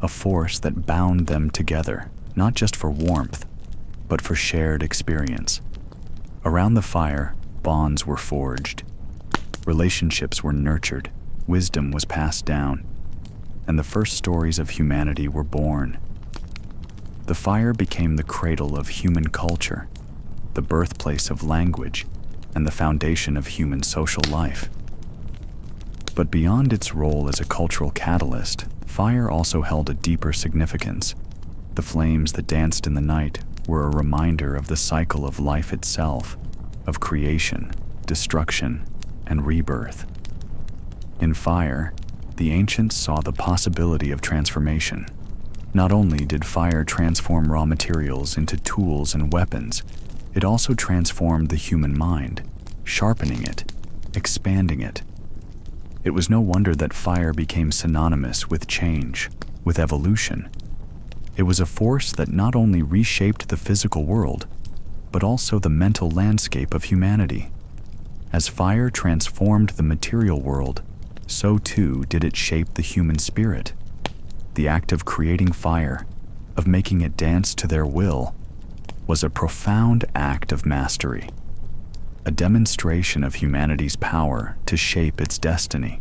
a force that bound them together, not just for warmth, but for shared experience. Around the fire, bonds were forged, relationships were nurtured, wisdom was passed down, and the first stories of humanity were born. The fire became the cradle of human culture, the birthplace of language, and the foundation of human social life. But beyond its role as a cultural catalyst, fire also held a deeper significance. The flames that danced in the night were a reminder of the cycle of life itself, of creation, destruction, and rebirth. In fire, the ancients saw the possibility of transformation. Not only did fire transform raw materials into tools and weapons, it also transformed the human mind, sharpening it, expanding it. It was no wonder that fire became synonymous with change, with evolution. It was a force that not only reshaped the physical world, but also the mental landscape of humanity. As fire transformed the material world, so too did it shape the human spirit. The act of creating fire, of making it dance to their will, was a profound act of mastery, a demonstration of humanity's power to shape its destiny.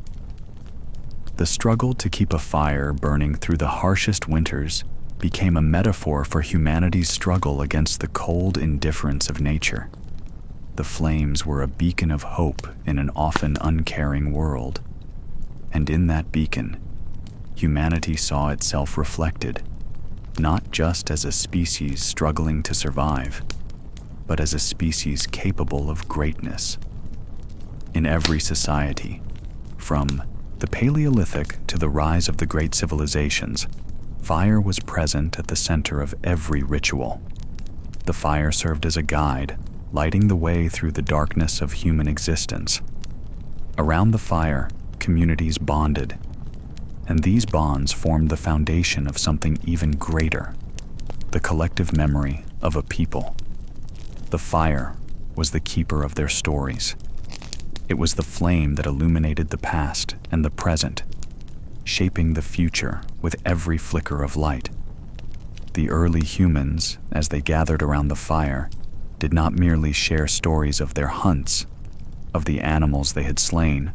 The struggle to keep a fire burning through the harshest winters became a metaphor for humanity's struggle against the cold indifference of nature. The flames were a beacon of hope in an often uncaring world, and in that beacon, humanity saw itself reflected, not just as a species struggling to survive, but as a species capable of greatness. In every society, from the Paleolithic to the rise of the great civilizations, fire was present at the center of every ritual. The fire served as a guide, lighting the way through the darkness of human existence. Around the fire, communities bonded, and these bonds formed the foundation of something even greater, the collective memory of a people. The fire was the keeper of their stories. It was the flame that illuminated the past and the present, shaping the future with every flicker of light. The early humans, as they gathered around the fire, did not merely share stories of their hunts, of the animals they had slain,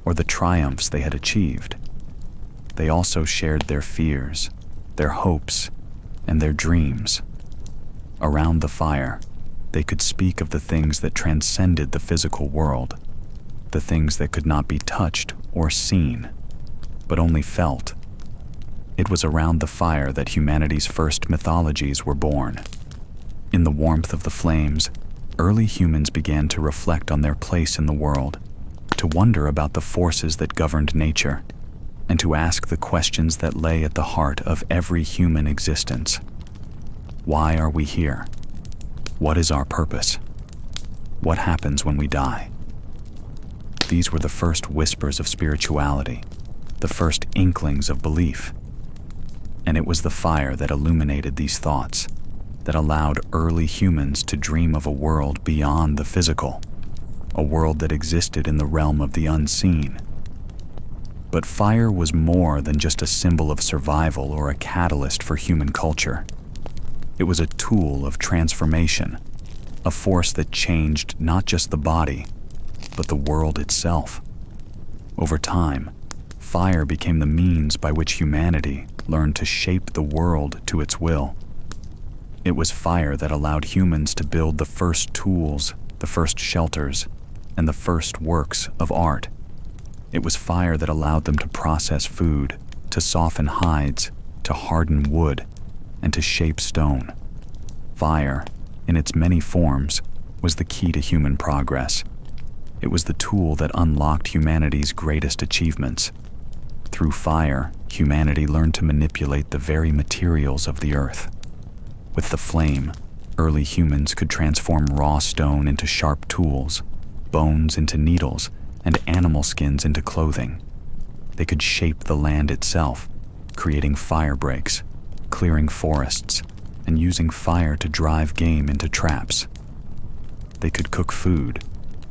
or the triumphs they had achieved. They also shared their fears, their hopes, and their dreams. Around the fire, they could speak of the things that transcended the physical world, the things that could not be touched or seen, but only felt. It was around the fire that humanity's first mythologies were born. In the warmth of the flames, early humans began to reflect on their place in the world, to wonder about the forces that governed nature, and to ask the questions that lay at the heart of every human existence. Why are we here? What is our purpose? What happens when we die? These were the first whispers of spirituality, the first inklings of belief. And it was the fire that illuminated these thoughts, that allowed early humans to dream of a world beyond the physical, a world that existed in the realm of the unseen. But fire was more than just a symbol of survival or a catalyst for human culture. It was a tool of transformation, a force that changed not just the body, but the world itself. Over time, fire became the means by which humanity learned to shape the world to its will. It was fire that allowed humans to build the first tools, the first shelters, and the first works of art. It was fire that allowed them to process food, to soften hides, to harden wood, and to shape stone. Fire, in its many forms, was the key to human progress. It was the tool that unlocked humanity's greatest achievements. Through fire, humanity learned to manipulate the very materials of the earth. With the flame, early humans could transform raw stone into sharp tools, bones into needles, and animal skins into clothing. They could shape the land itself, creating fire breaks, clearing forests, and using fire to drive game into traps. They could cook food,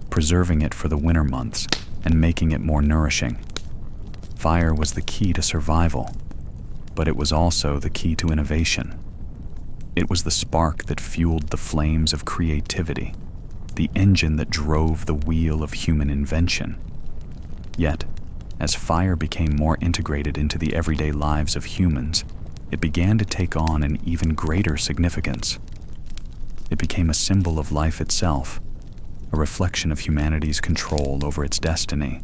preserving it for the winter months and making it more nourishing. Fire was the key to survival, but it was also the key to innovation. It was the spark that fueled the flames of creativity, the engine that drove the wheel of human invention. Yet, as fire became more integrated into the everyday lives of humans, it began to take on an even greater significance. It became a symbol of life itself, a reflection of humanity's control over its destiny.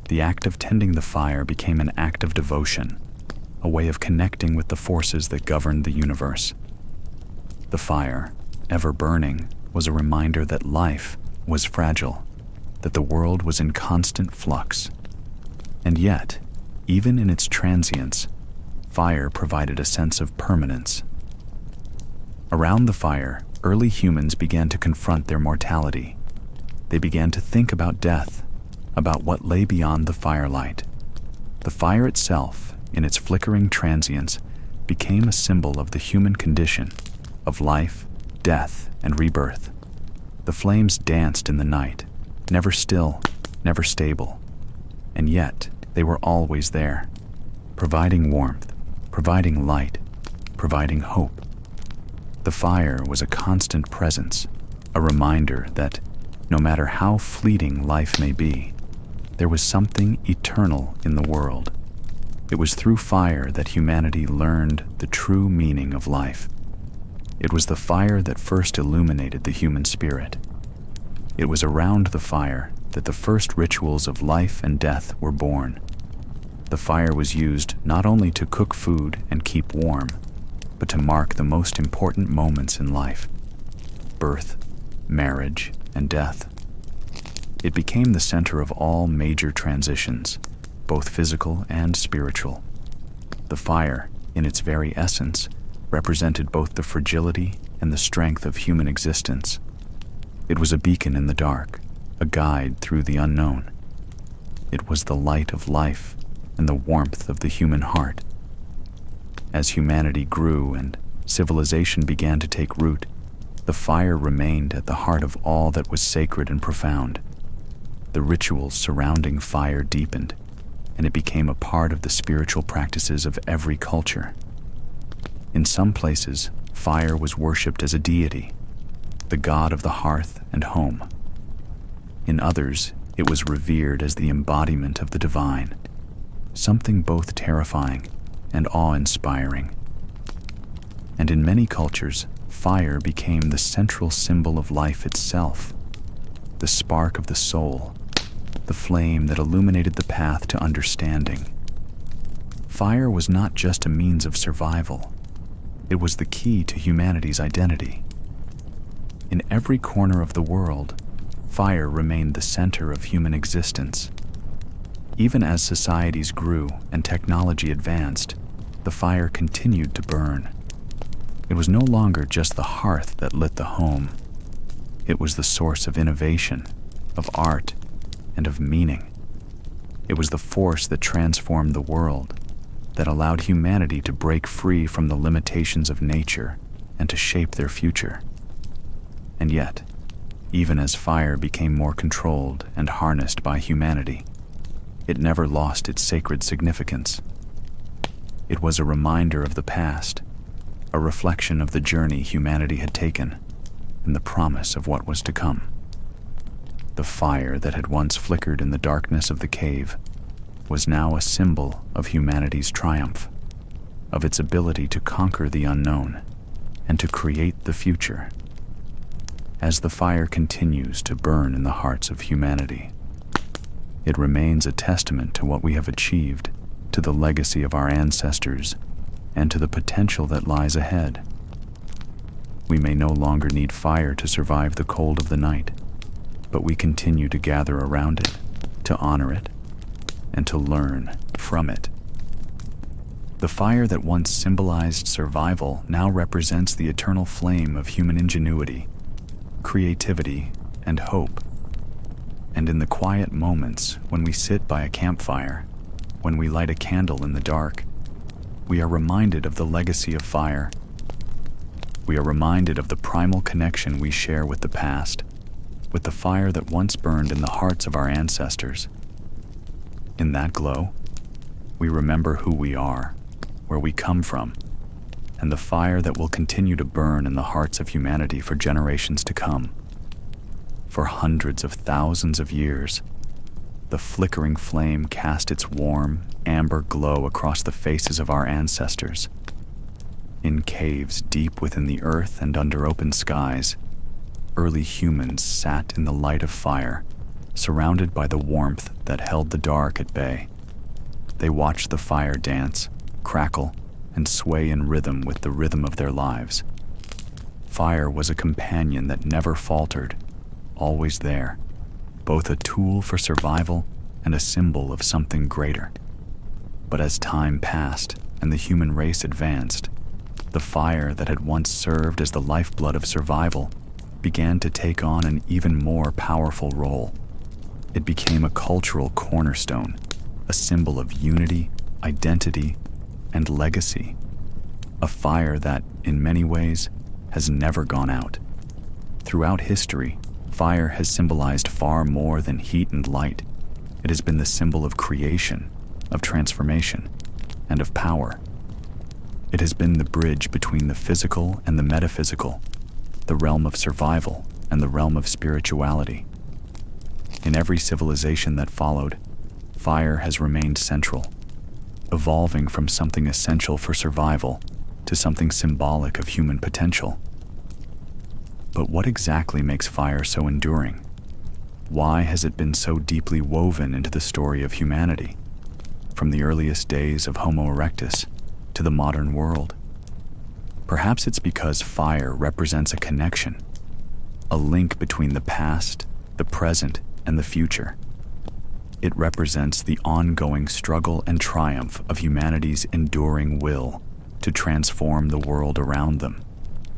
The act of tending the fire became an act of devotion, a way of connecting with the forces that governed the universe. The fire, ever burning, was a reminder that life was fragile, that the world was in constant flux. And yet, even in its transience, fire provided a sense of permanence. Around the fire, early humans began to confront their mortality. They began to think about death, about what lay beyond the firelight. The fire itself, in its flickering transience, became a symbol of the human condition, of life, death, and rebirth. The flames danced in the night, never still, never stable. And yet, they were always there, providing warmth, providing light, providing hope. The fire was a constant presence, a reminder that, no matter how fleeting life may be, there was something eternal in the world. It was through fire that humanity learned the true meaning of life. It was the fire that first illuminated the human spirit. It was around the fire that the first rituals of life and death were born. The fire was used not only to cook food and keep warm, but to mark the most important moments in life: birth, marriage, and death. It became the center of all major transitions, both physical and spiritual. The fire, in its very essence, represented both the fragility and the strength of human existence. It was a beacon in the dark, a guide through the unknown. It was the light of life and the warmth of the human heart. As humanity grew and civilization began to take root, the fire remained at the heart of all that was sacred and profound. The rituals surrounding fire deepened, and it became a part of the spiritual practices of every culture. In some places, fire was worshipped as a deity, the god of the hearth and home. In others, it was revered as the embodiment of the divine, something both terrifying and awe-inspiring. And in many cultures, fire became the central symbol of life itself, the spark of the soul, the flame that illuminated the path to understanding. Fire was not just a means of survival. It was the key to humanity's identity. In every corner of the world, fire remained the center of human existence. Even as societies grew and technology advanced, the fire continued to burn. It was no longer just the hearth that lit the home. It was the source of innovation, of art, and of meaning. It was the force that transformed the world, that allowed humanity to break free from the limitations of nature and to shape their future. And yet, even as fire became more controlled and harnessed by humanity, it never lost its sacred significance. It was a reminder of the past, a reflection of the journey humanity had taken, and the promise of what was to come. The fire that had once flickered in the darkness of the cave was now a symbol of humanity's triumph, of its ability to conquer the unknown and to create the future. As the fire continues to burn in the hearts of humanity, it remains a testament to what we have achieved, to the legacy of our ancestors, and to the potential that lies ahead. We may no longer need fire to survive the cold of the night, but we continue to gather around it, to honor it, and to learn from it. The fire that once symbolized survival now represents the eternal flame of human ingenuity, creativity, and hope. And in the quiet moments when we sit by a campfire, when we light a candle in the dark, we are reminded of the legacy of fire. We are reminded of the primal connection we share with the past, with the fire that once burned in the hearts of our ancestors. In that glow, we remember who we are, where we come from, and the fire that will continue to burn in the hearts of humanity for generations to come. For hundreds of thousands of years, the flickering flame cast its warm, amber glow across the faces of our ancestors. In caves deep within the earth and under open skies, early humans sat in the light of fire, surrounded by the warmth that held the dark at bay. They watched the fire dance, crackle, and sway in rhythm with the rhythm of their lives. Fire was a companion that never faltered, always there, both a tool for survival and a symbol of something greater. But as time passed and the human race advanced, the fire that had once served as the lifeblood of survival began to take on an even more powerful role. It became a cultural cornerstone, a symbol of unity, identity, and legacy. A fire that, in many ways, has never gone out. Throughout history, fire has symbolized far more than heat and light. It has been the symbol of creation, of transformation, and of power. It has been the bridge between the physical and the metaphysical, the realm of survival and the realm of spirituality. In every civilization that followed, fire has remained central, evolving from something essential for survival to something symbolic of human potential. But what exactly makes fire so enduring? Why has it been so deeply woven into the story of humanity, from the earliest days of Homo erectus to the modern world? Perhaps it's because fire represents a connection, a link between the past, the present, and the future. It represents the ongoing struggle and triumph of humanity's enduring will to transform the world around them,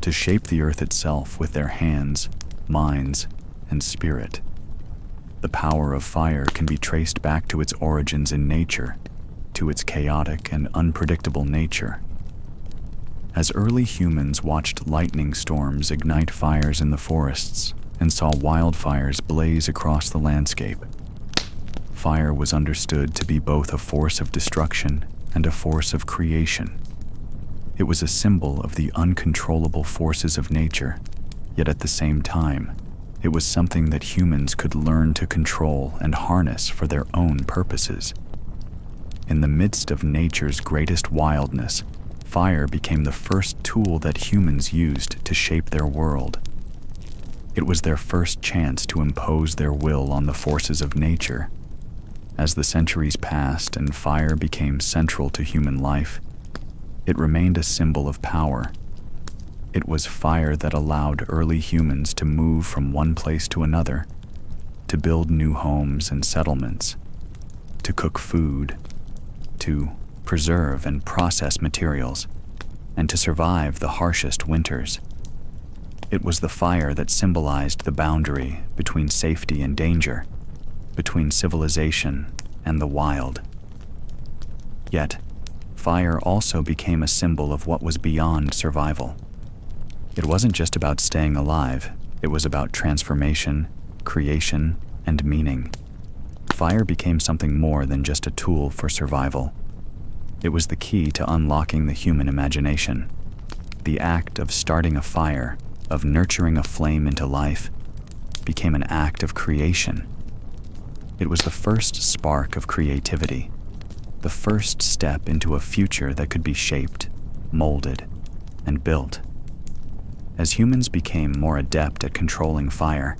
to shape the earth itself with their hands, minds, and spirit. The power of fire can be traced back to its origins in nature, to its chaotic and unpredictable nature. As early humans watched lightning storms ignite fires in the forests and saw wildfires blaze across the landscape, fire was understood to be both a force of destruction and a force of creation. It was a symbol of the uncontrollable forces of nature, yet at the same time, it was something that humans could learn to control and harness for their own purposes. In the midst of nature's greatest wildness, fire became the first tool that humans used to shape their world. It was their first chance to impose their will on the forces of nature. As the centuries passed and fire became central to human life, it remained a symbol of power. It was fire that allowed early humans to move from one place to another, to build new homes and settlements, to cook food, to preserve and process materials, and to survive the harshest winters. It was the fire that symbolized the boundary between safety and danger, between civilization and the wild. Yet, fire also became a symbol of what was beyond survival. It wasn't just about staying alive, it was about transformation, creation, and meaning. Fire became something more than just a tool for survival. It was the key to unlocking the human imagination. The act of starting a fire, of nurturing a flame into life, became an act of creation. It was the first spark of creativity, the first step into a future that could be shaped, molded, and built. As humans became more adept at controlling fire,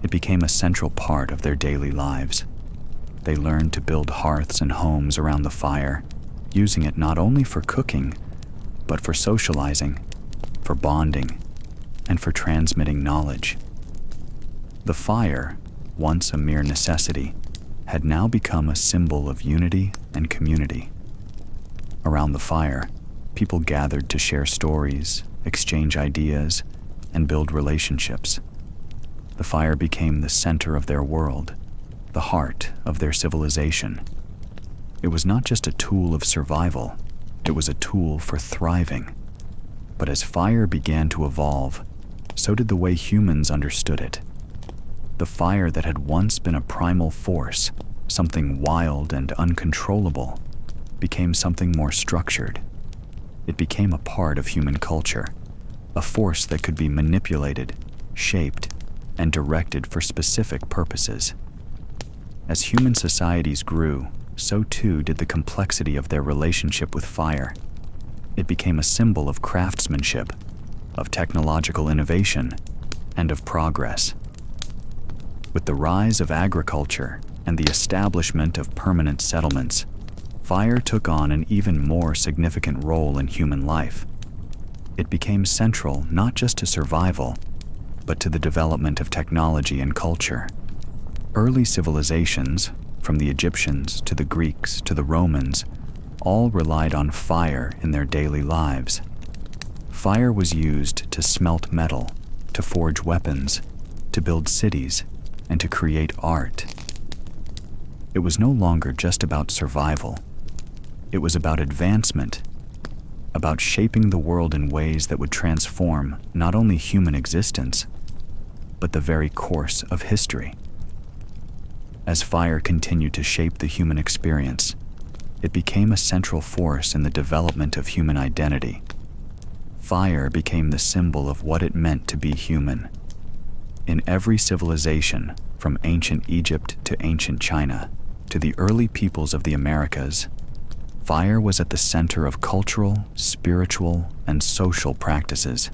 it became a central part of their daily lives. They learned to build hearths and homes around the fire, using it not only for cooking, but for socializing, for bonding, and for transmitting knowledge. The fire, once a mere necessity, had now become a symbol of unity and community. Around the fire, people gathered to share stories, exchange ideas, and build relationships. The fire became the center of their world, the heart of their civilization. It was not just a tool of survival, it was a tool for thriving. But as fire began to evolve, so did the way humans understood it. The fire that had once been a primal force, something wild and uncontrollable, became something more structured. it became a part of human culture, a force that could be manipulated, shaped, and directed for specific purposes. As human societies grew, so too did the complexity of their relationship with fire. It became a symbol of craftsmanship, of technological innovation, and of progress. With the rise of agriculture and the establishment of permanent settlements, fire took on an even more significant role in human life. It became central not just to survival, but to the development of technology and culture. Early civilizations, from the Egyptians to the Greeks to the Romans, all relied on fire in their daily lives. Fire was used to smelt metal, to forge weapons, to build cities, and to create art. It was no longer just about survival. It was about advancement, about shaping the world in ways that would transform not only human existence, but the very course of history. As fire continued to shape the human experience, it became a central force in the development of human identity. Fire became the symbol of what it meant to be human. In every civilization, from ancient Egypt to ancient China, to the early peoples of the Americas, fire was at the center of cultural, spiritual, and social practices.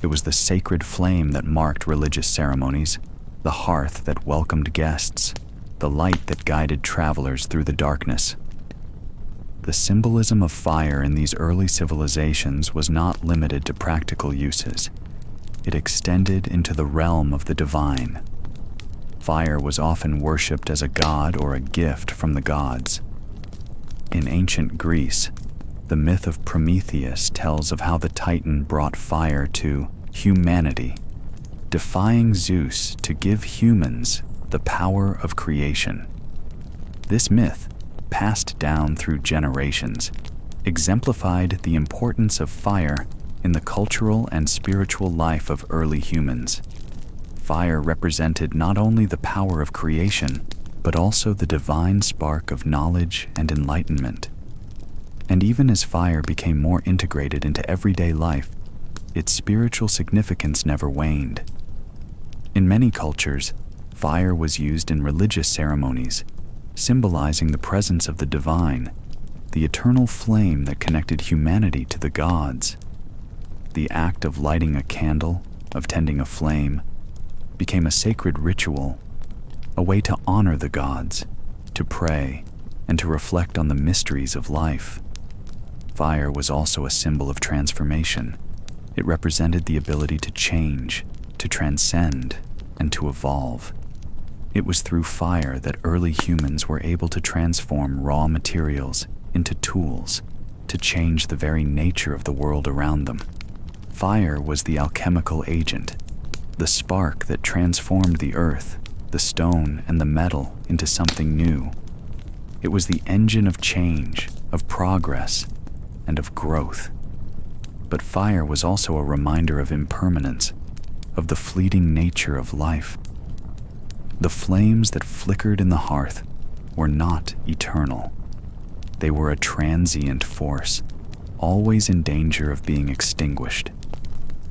It was the sacred flame that marked religious ceremonies, the hearth that welcomed guests, the light that guided travelers through the darkness. The symbolism of fire in these early civilizations was not limited to practical uses. It extended into the realm of the divine. Fire was often worshipped as a god or a gift from the gods. In ancient Greece, the myth of Prometheus tells of how the Titan brought fire to humanity, defying Zeus to give humans the power of creation. This myth, passed down through generations, exemplified the importance of fire in the cultural and spiritual life of early humans. Fire represented not only the power of creation, but also the divine spark of knowledge and enlightenment. And even as fire became more integrated into everyday life, its spiritual significance never waned. In many cultures, fire was used in religious ceremonies, symbolizing the presence of the divine, the eternal flame that connected humanity to the gods. The act of lighting a candle, of tending a flame, became a sacred ritual, a way to honor the gods, to pray, and to reflect on the mysteries of life. Fire was also a symbol of transformation. It represented the ability to change, to transcend, and to evolve. It was through fire that early humans were able to transform raw materials into tools, to change the very nature of the world around them. Fire was the alchemical agent, the spark that transformed the earth, the stone, and the metal into something new. It was the engine of change, of progress, and of growth. But fire was also a reminder of impermanence, of the fleeting nature of life. The flames that flickered in the hearth were not eternal. They were a transient force, always in danger of being extinguished.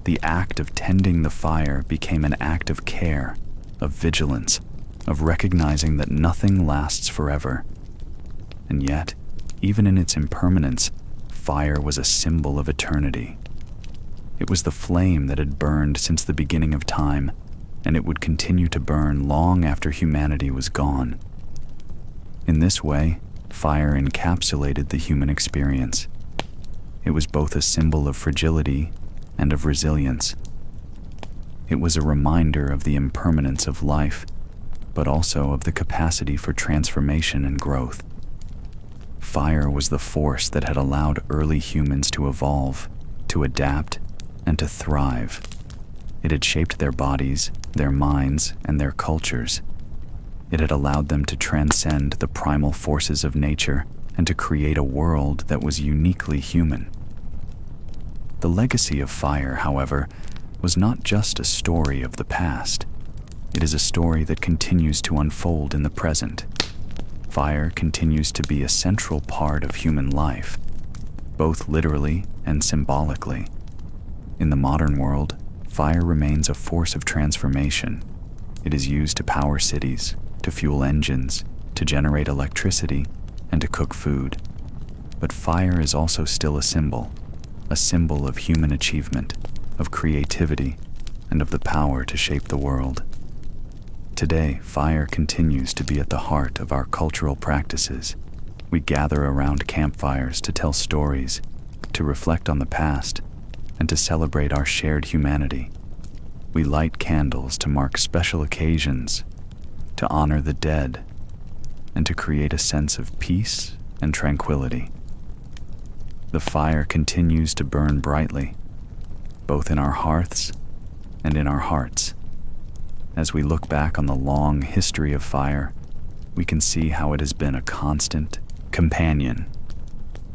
The act of tending the fire became an act of care, of vigilance, of recognizing that nothing lasts forever. And yet, even in its impermanence, fire was a symbol of eternity. It was the flame that had burned since the beginning of time, and it would continue to burn long after humanity was gone. In this way, fire encapsulated the human experience. It was both a symbol of fragility and of resilience. It was a reminder of the impermanence of life, but also of the capacity for transformation and growth. Fire was the force that had allowed early humans to evolve, to adapt, and to thrive. It had shaped their bodies, their minds, and their cultures. It had allowed them to transcend the primal forces of nature and to create a world that was uniquely human. The legacy of fire, however, was not just a story of the past. It is a story that continues to unfold in the present. Fire continues to be a central part of human life. both literally and symbolically. In the modern world, fire remains a force of transformation. It is used to power cities, to fuel engines, to generate electricity, and to cook food. But fire is also still a symbol of human achievement, of creativity, and of the power to shape the world. Today, fire continues to be at the heart of our cultural practices. We gather around campfires to tell stories, to reflect on the past, and to celebrate our shared humanity. We light candles to mark special occasions, to honor the dead, and to create a sense of peace and tranquility. The fire continues to burn brightly, both in our hearths and in our hearts. As we look back on the long history of fire, we can see how it has been a constant companion,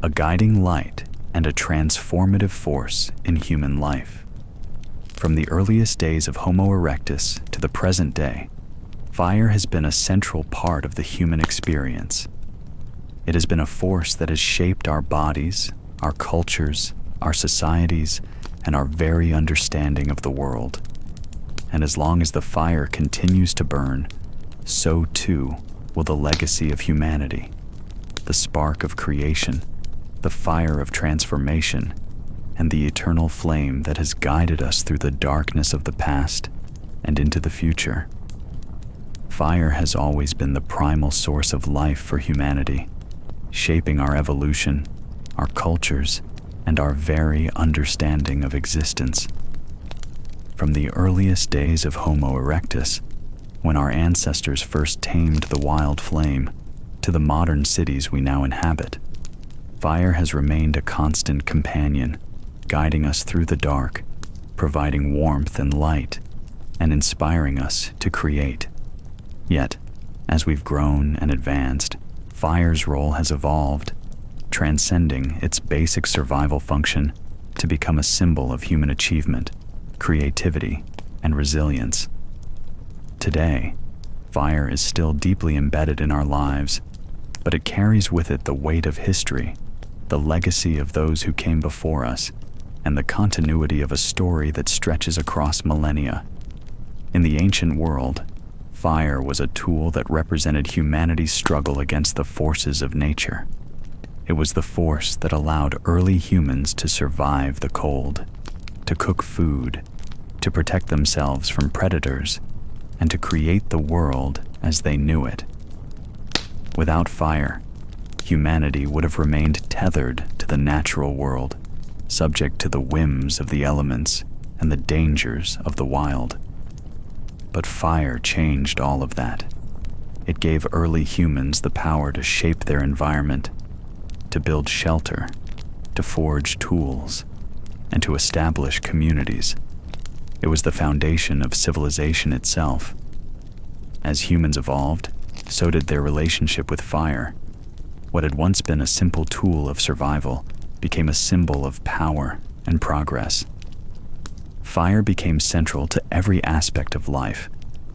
a guiding light, and a transformative force in human life. From the earliest days of Homo erectus to the present day, fire has been a central part of the human experience. It has been a force that has shaped our bodies, our cultures, our societies, and our very understanding of the world. And as long as the fire continues to burn, so too will the legacy of humanity, the spark of creation, the fire of transformation, and the eternal flame that has guided us through the darkness of the past and into the future. Fire has always been the primal source of life for humanity, shaping our evolution, our cultures, and our very understanding of existence. From the earliest days of Homo erectus, when our ancestors first tamed the wild flame, to the modern cities we now inhabit, fire has remained a constant companion, guiding us through the dark, providing warmth and light, and inspiring us to create. Yet, as we've grown and advanced, fire's role has evolved, transcending its basic survival function to become a symbol of human achievement, creativity, and resilience. Today, fire is still deeply embedded in our lives, but it carries with it the weight of history, the legacy of those who came before us, and the continuity of a story that stretches across millennia. In the ancient world, fire was a tool that represented humanity's struggle against the forces of nature. It was the force that allowed early humans to survive the cold, to cook food, to protect themselves from predators, and to create the world as they knew it. Without fire, humanity would have remained tethered to the natural world, subject to the whims of the elements and the dangers of the wild. But fire changed all of that. It gave early humans the power to shape their environment, to build shelter, to forge tools, and to establish communities. It was the foundation of civilization itself. As humans evolved, so did their relationship with fire. What had once been a simple tool of survival became a symbol of power and progress. Fire became central to every aspect of life,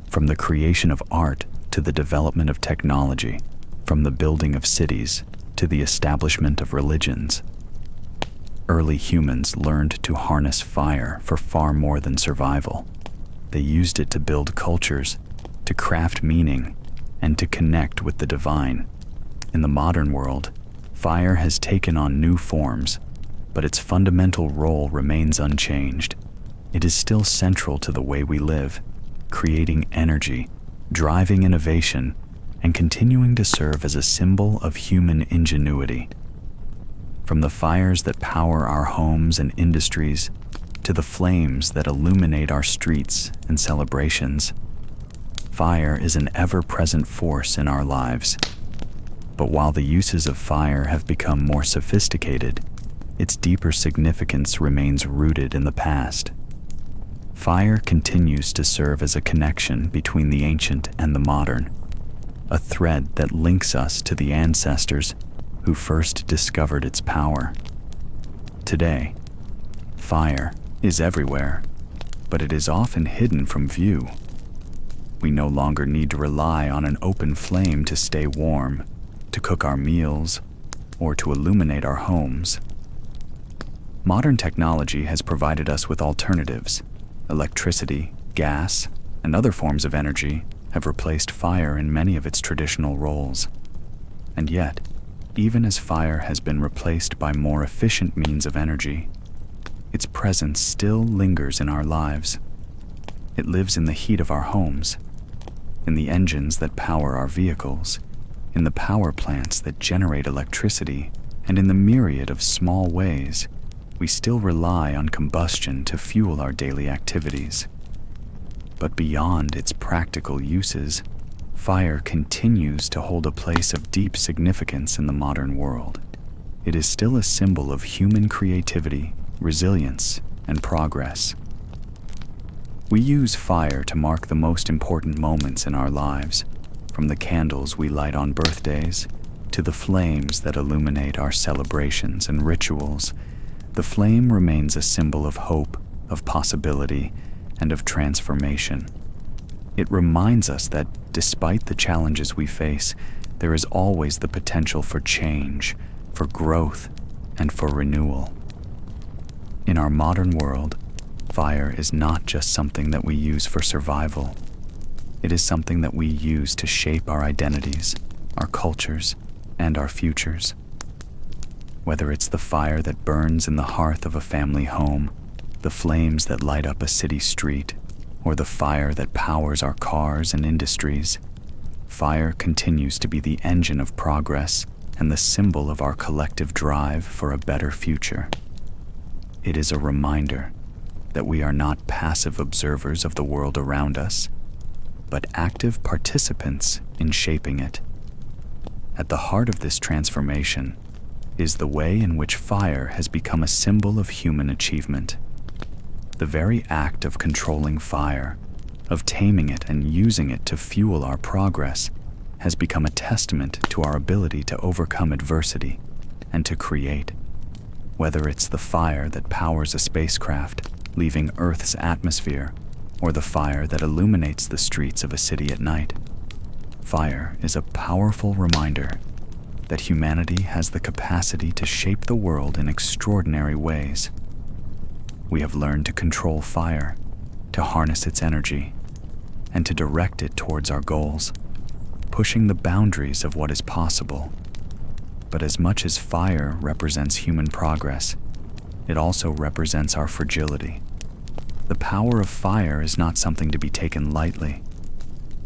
from the creation of art to the development of technology, from the building of cities to the establishment of religions. Early humans learned to harness fire for far more than survival. They used it to build cultures, to craft meaning, and to connect with the divine. In the modern world, fire has taken on new forms, but its fundamental role remains unchanged. It is still central to the way we live, creating energy, driving innovation, and continuing to serve as a symbol of human ingenuity. From the fires that power our homes and industries to the flames that illuminate our streets and celebrations, fire is an ever-present force in our lives. But while the uses of fire have become more sophisticated, its deeper significance remains rooted in the past. Fire continues to serve as a connection between the ancient and the modern, a thread that links us to the ancestors who first discovered its power. Today, fire is everywhere, but it is often hidden from view. We no longer need to rely on an open flame to stay warm, to cook our meals, or to illuminate our homes. Modern technology has provided us with alternatives. Electricity, gas, and other forms of energy have replaced fire in many of its traditional roles. And yet, even as fire has been replaced by more efficient means of energy, its presence still lingers in our lives. It lives in the heat of our homes, in the engines that power our vehicles, in the power plants that generate electricity, and in the myriad of small ways we still rely on combustion to fuel our daily activities. But beyond its practical uses, fire continues to hold a place of deep significance in the modern world. It is still a symbol of human creativity, resilience, and progress. We use fire to mark the most important moments in our lives, from the candles we light on birthdays to the flames that illuminate our celebrations and rituals. The flame remains a symbol of hope, of possibility, and of transformation. It reminds us that despite the challenges we face, there is always the potential for change, for growth, and for renewal. In our modern world, fire is not just something that we use for survival. It is something that we use to shape our identities, our cultures, and our futures. Whether it's the fire that burns in the hearth of a family home, the flames that light up a city street, or the fire that powers our cars and industries, fire continues to be the engine of progress and the symbol of our collective drive for a better future. It is a reminder that we are not passive observers of the world around us, but active participants in shaping it. At the heart of this transformation is the way in which fire has become a symbol of human achievement. The very act of controlling fire, of taming it and using it to fuel our progress, has become a testament to our ability to overcome adversity and to create. Whether it's the fire that powers a spacecraft, leaving Earth's atmosphere, or the fire that illuminates the streets of a city at night, fire is a powerful reminder that humanity has the capacity to shape the world in extraordinary ways. We have learned to control fire, to harness its energy, and to direct it towards our goals, pushing the boundaries of what is possible. But as much as fire represents human progress, it also represents our fragility. The power of fire is not something to be taken lightly.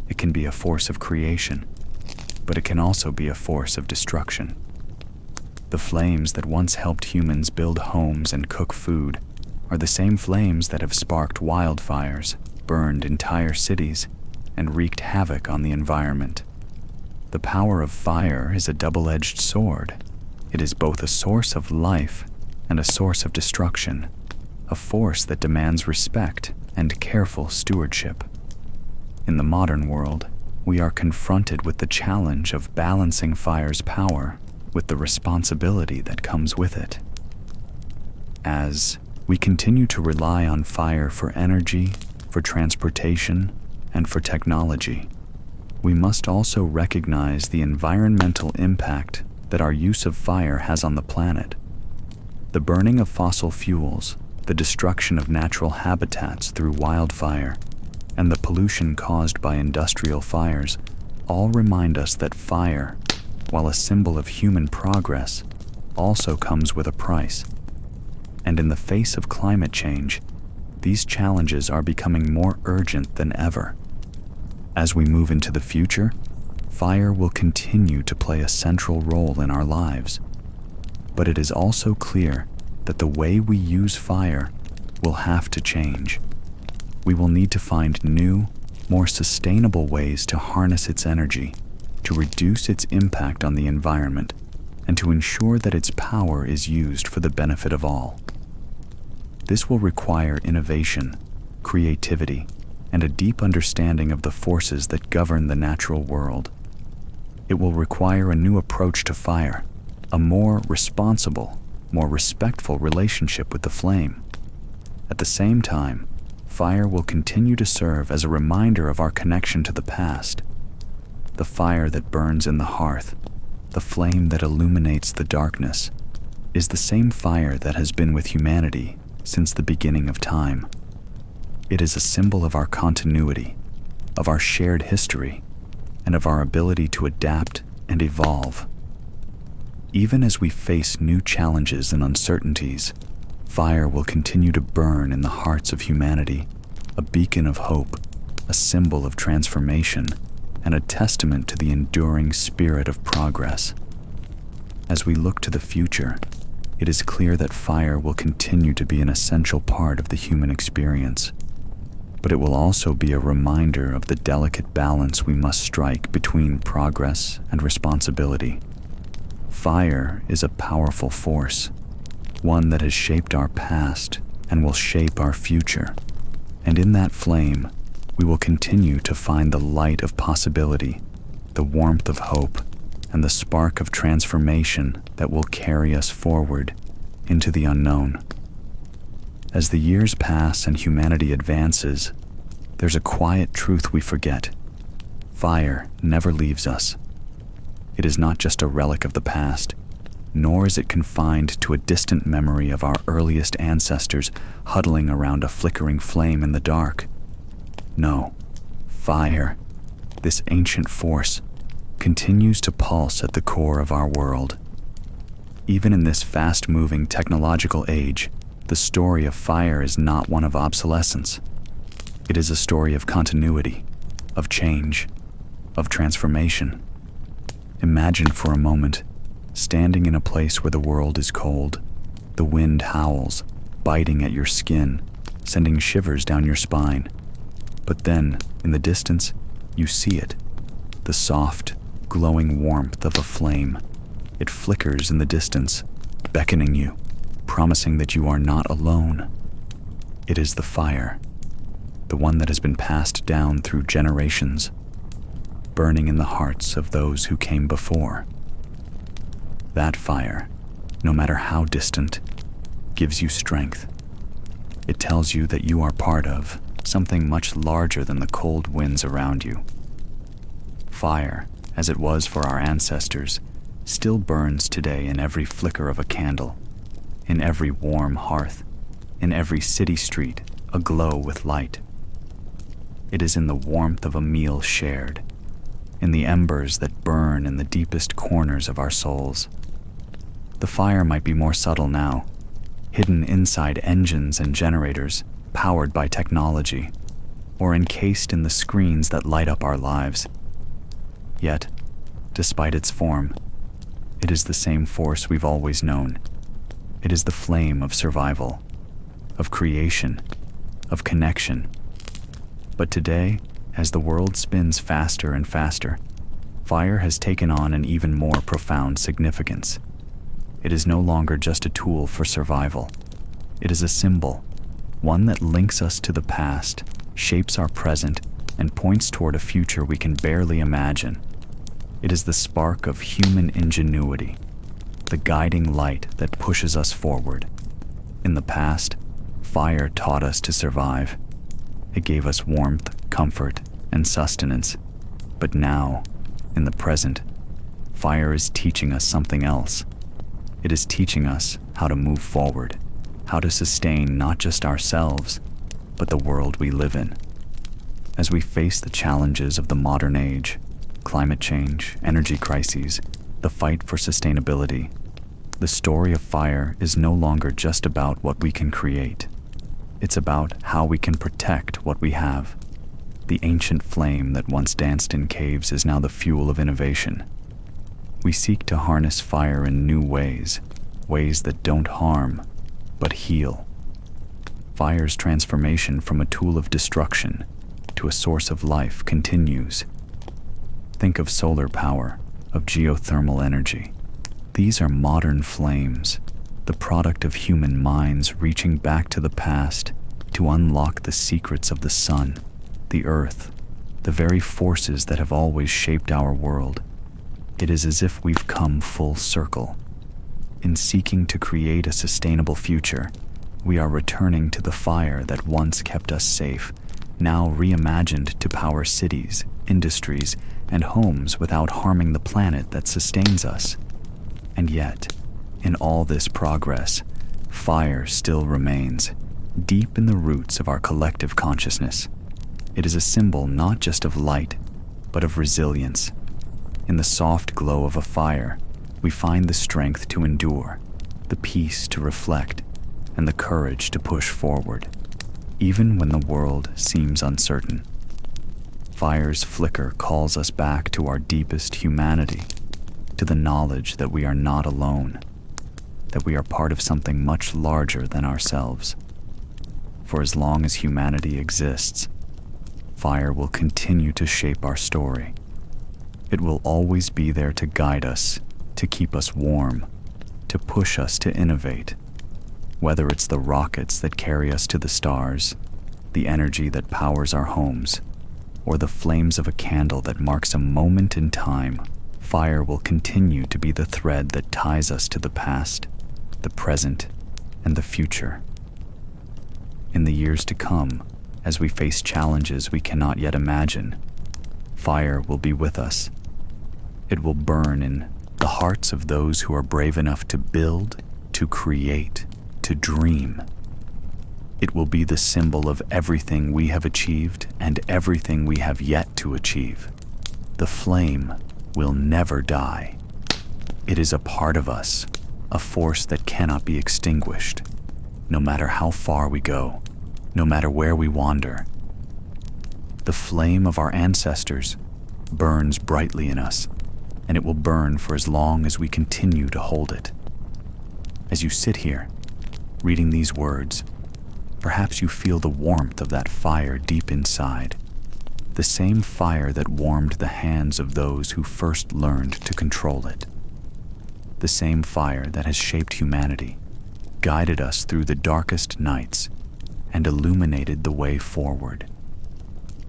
It can be a force of creation, but it can also be a force of destruction. The flames that once helped humans build homes and cook food are the same flames that have sparked wildfires, burned entire cities, and wreaked havoc on the environment. The power of fire is a double-edged sword. It is both a source of life and a source of destruction, a force that demands respect and careful stewardship. In the modern world, we are confronted with the challenge of balancing fire's power with the responsibility that comes with it. As we continue to rely on fire for energy, for transportation, and for technology, we must also recognize the environmental impact that our use of fire has on the planet. The burning of fossil fuels, the destruction of natural habitats through wildfire, and the pollution caused by industrial fires all remind us that fire, while a symbol of human progress, also comes with a price. And in the face of climate change, these challenges are becoming more urgent than ever. As we move into the future, fire will continue to play a central role in our lives. But it is also clear that the way we use fire will have to change. We will need to find new, more sustainable ways to harness its energy, to reduce its impact on the environment, and to ensure that its power is used for the benefit of all. This will require innovation, creativity, and a deep understanding of the forces that govern the natural world. It will require a new approach to fire, a more responsible, more respectful relationship with the flame. At the same time, fire will continue to serve as a reminder of our connection to the past. The fire that burns in the hearth, the flame that illuminates the darkness, is the same fire that has been with humanity since the beginning of time. It is a symbol of our continuity, of our shared history, and of our ability to adapt and evolve. Even as we face new challenges and uncertainties, fire will continue to burn in the hearts of humanity, a beacon of hope, a symbol of transformation, and a testament to the enduring spirit of progress. As we look to the future, it is clear that fire will continue to be an essential part of the human experience, but it will also be a reminder of the delicate balance we must strike between progress and responsibility. Fire is a powerful force, one that has shaped our past and will shape our future. And in that flame, we will continue to find the light of possibility, the warmth of hope, and the spark of transformation that will carry us forward into the unknown. As the years pass and humanity advances, there's a quiet truth we forget. Fire never leaves us. It is not just a relic of the past, nor is it confined to a distant memory of our earliest ancestors huddling around a flickering flame in the dark. No, fire, this ancient force, continues to pulse at the core of our world. Even in this fast-moving technological age, the story of fire is not one of obsolescence. It is a story of continuity, of change, of transformation. Imagine for a moment, standing in a place where the world is cold, the wind howls, biting at your skin, sending shivers down your spine. But then, in the distance, you see it, the soft, glowing warmth of a flame. It flickers in the distance, beckoning you, promising that you are not alone. It is the fire, the one that has been passed down through generations, burning in the hearts of those who came before. That fire, no matter how distant, gives you strength. It tells you that you are part of something much larger than the cold winds around you. Fire, as it was for our ancestors, still burns today in every flicker of a candle, in every warm hearth, in every city street aglow with light. It is in the warmth of a meal shared, in the embers that burn in the deepest corners of our souls. The fire might be more subtle now, hidden inside engines and generators powered by technology, or encased in the screens that light up our lives. Yet, despite its form, it is the same force we've always known. It is the flame of survival, of creation, of connection. But today, as the world spins faster and faster, fire has taken on an even more profound significance. It is no longer just a tool for survival. It is a symbol, one that links us to the past, shapes our present, and points toward a future we can barely imagine. It is the spark of human ingenuity, the guiding light that pushes us forward. In the past, fire taught us to survive. It gave us warmth, comfort, and sustenance. But now, in the present, fire is teaching us something else. It is teaching us how to move forward, how to sustain not just ourselves, but the world we live in. As we face the challenges of the modern age, climate change, energy crises, the fight for sustainability, the story of fire is no longer just about what we can create. It's about how we can protect what we have. The ancient flame that once danced in caves is now the fuel of innovation. We seek to harness fire in new ways, ways that don't harm, but heal. Fire's transformation from a tool of destruction to a source of life continues. Think of solar power, of geothermal energy. These are modern flames, the product of human minds reaching back to the past to unlock the secrets of the sun, the earth, the very forces that have always shaped our world. It is as if we've come full circle. In seeking to create a sustainable future, we are returning to the fire that once kept us safe, now reimagined to power cities, industries, and homes without harming the planet that sustains us. And yet, In all this progress, fire still remains, deep in the roots of our collective consciousness. It is a symbol not just of light, but of resilience. In the soft glow of a fire, we find the strength to endure, the peace to reflect, and the courage to push forward, even when the world seems uncertain. Fire's flicker calls us back to our deepest humanity, to the knowledge that we are not alone, that we are part of something much larger than ourselves. For as long as humanity exists, fire will continue to shape our story. It will always be there to guide us, to keep us warm, to push us to innovate. Whether it's the rockets that carry us to the stars, the energy that powers our homes, or the flames of a candle that marks a moment in time, fire will continue to be the thread that ties us to the past, the present, and the future. In the years to come, as we face challenges we cannot yet imagine, fire will be with us. It will burn in the hearts of those who are brave enough to build, to create, to dream. It will be the symbol of everything we have achieved and everything we have yet to achieve. The flame will never die. It is a part of us, a force that cannot be extinguished, no matter how far we go, no matter where we wander. The flame of our ancestors burns brightly in us, and it will burn for as long as we continue to hold it. As you sit here, reading these words, perhaps you feel the warmth of that fire deep inside, the same fire that warmed the hands of those who first learned to control it, the same fire that has shaped humanity, guided us through the darkest nights, and illuminated the way forward.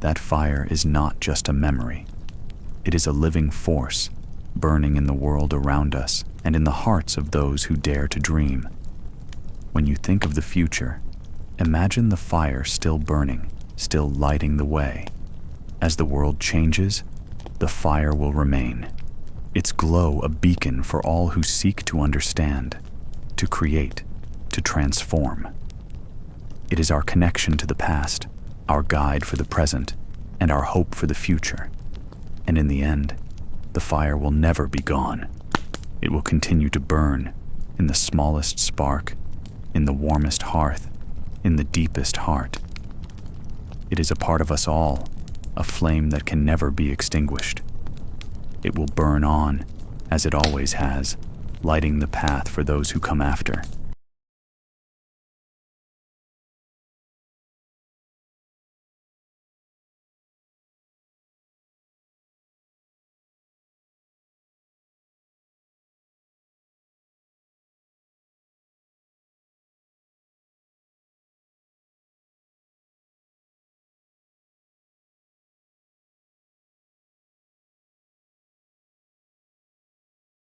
That fire is not just a memory. It is a living force, burning in the world around us and in the hearts of those who dare to dream. When you think of the future, imagine the fire still burning, still lighting the way. As the world changes, the fire will remain, its glow a beacon for all who seek to understand, to create, to transform. It is our connection to the past, our guide for the present, and our hope for the future. And in the end, the fire will never be gone. It will continue to burn in the smallest spark, in the warmest hearth, in the deepest heart. It is a part of us all, a flame that can never be extinguished. It will burn on, as it always has, lighting the path for those who come after.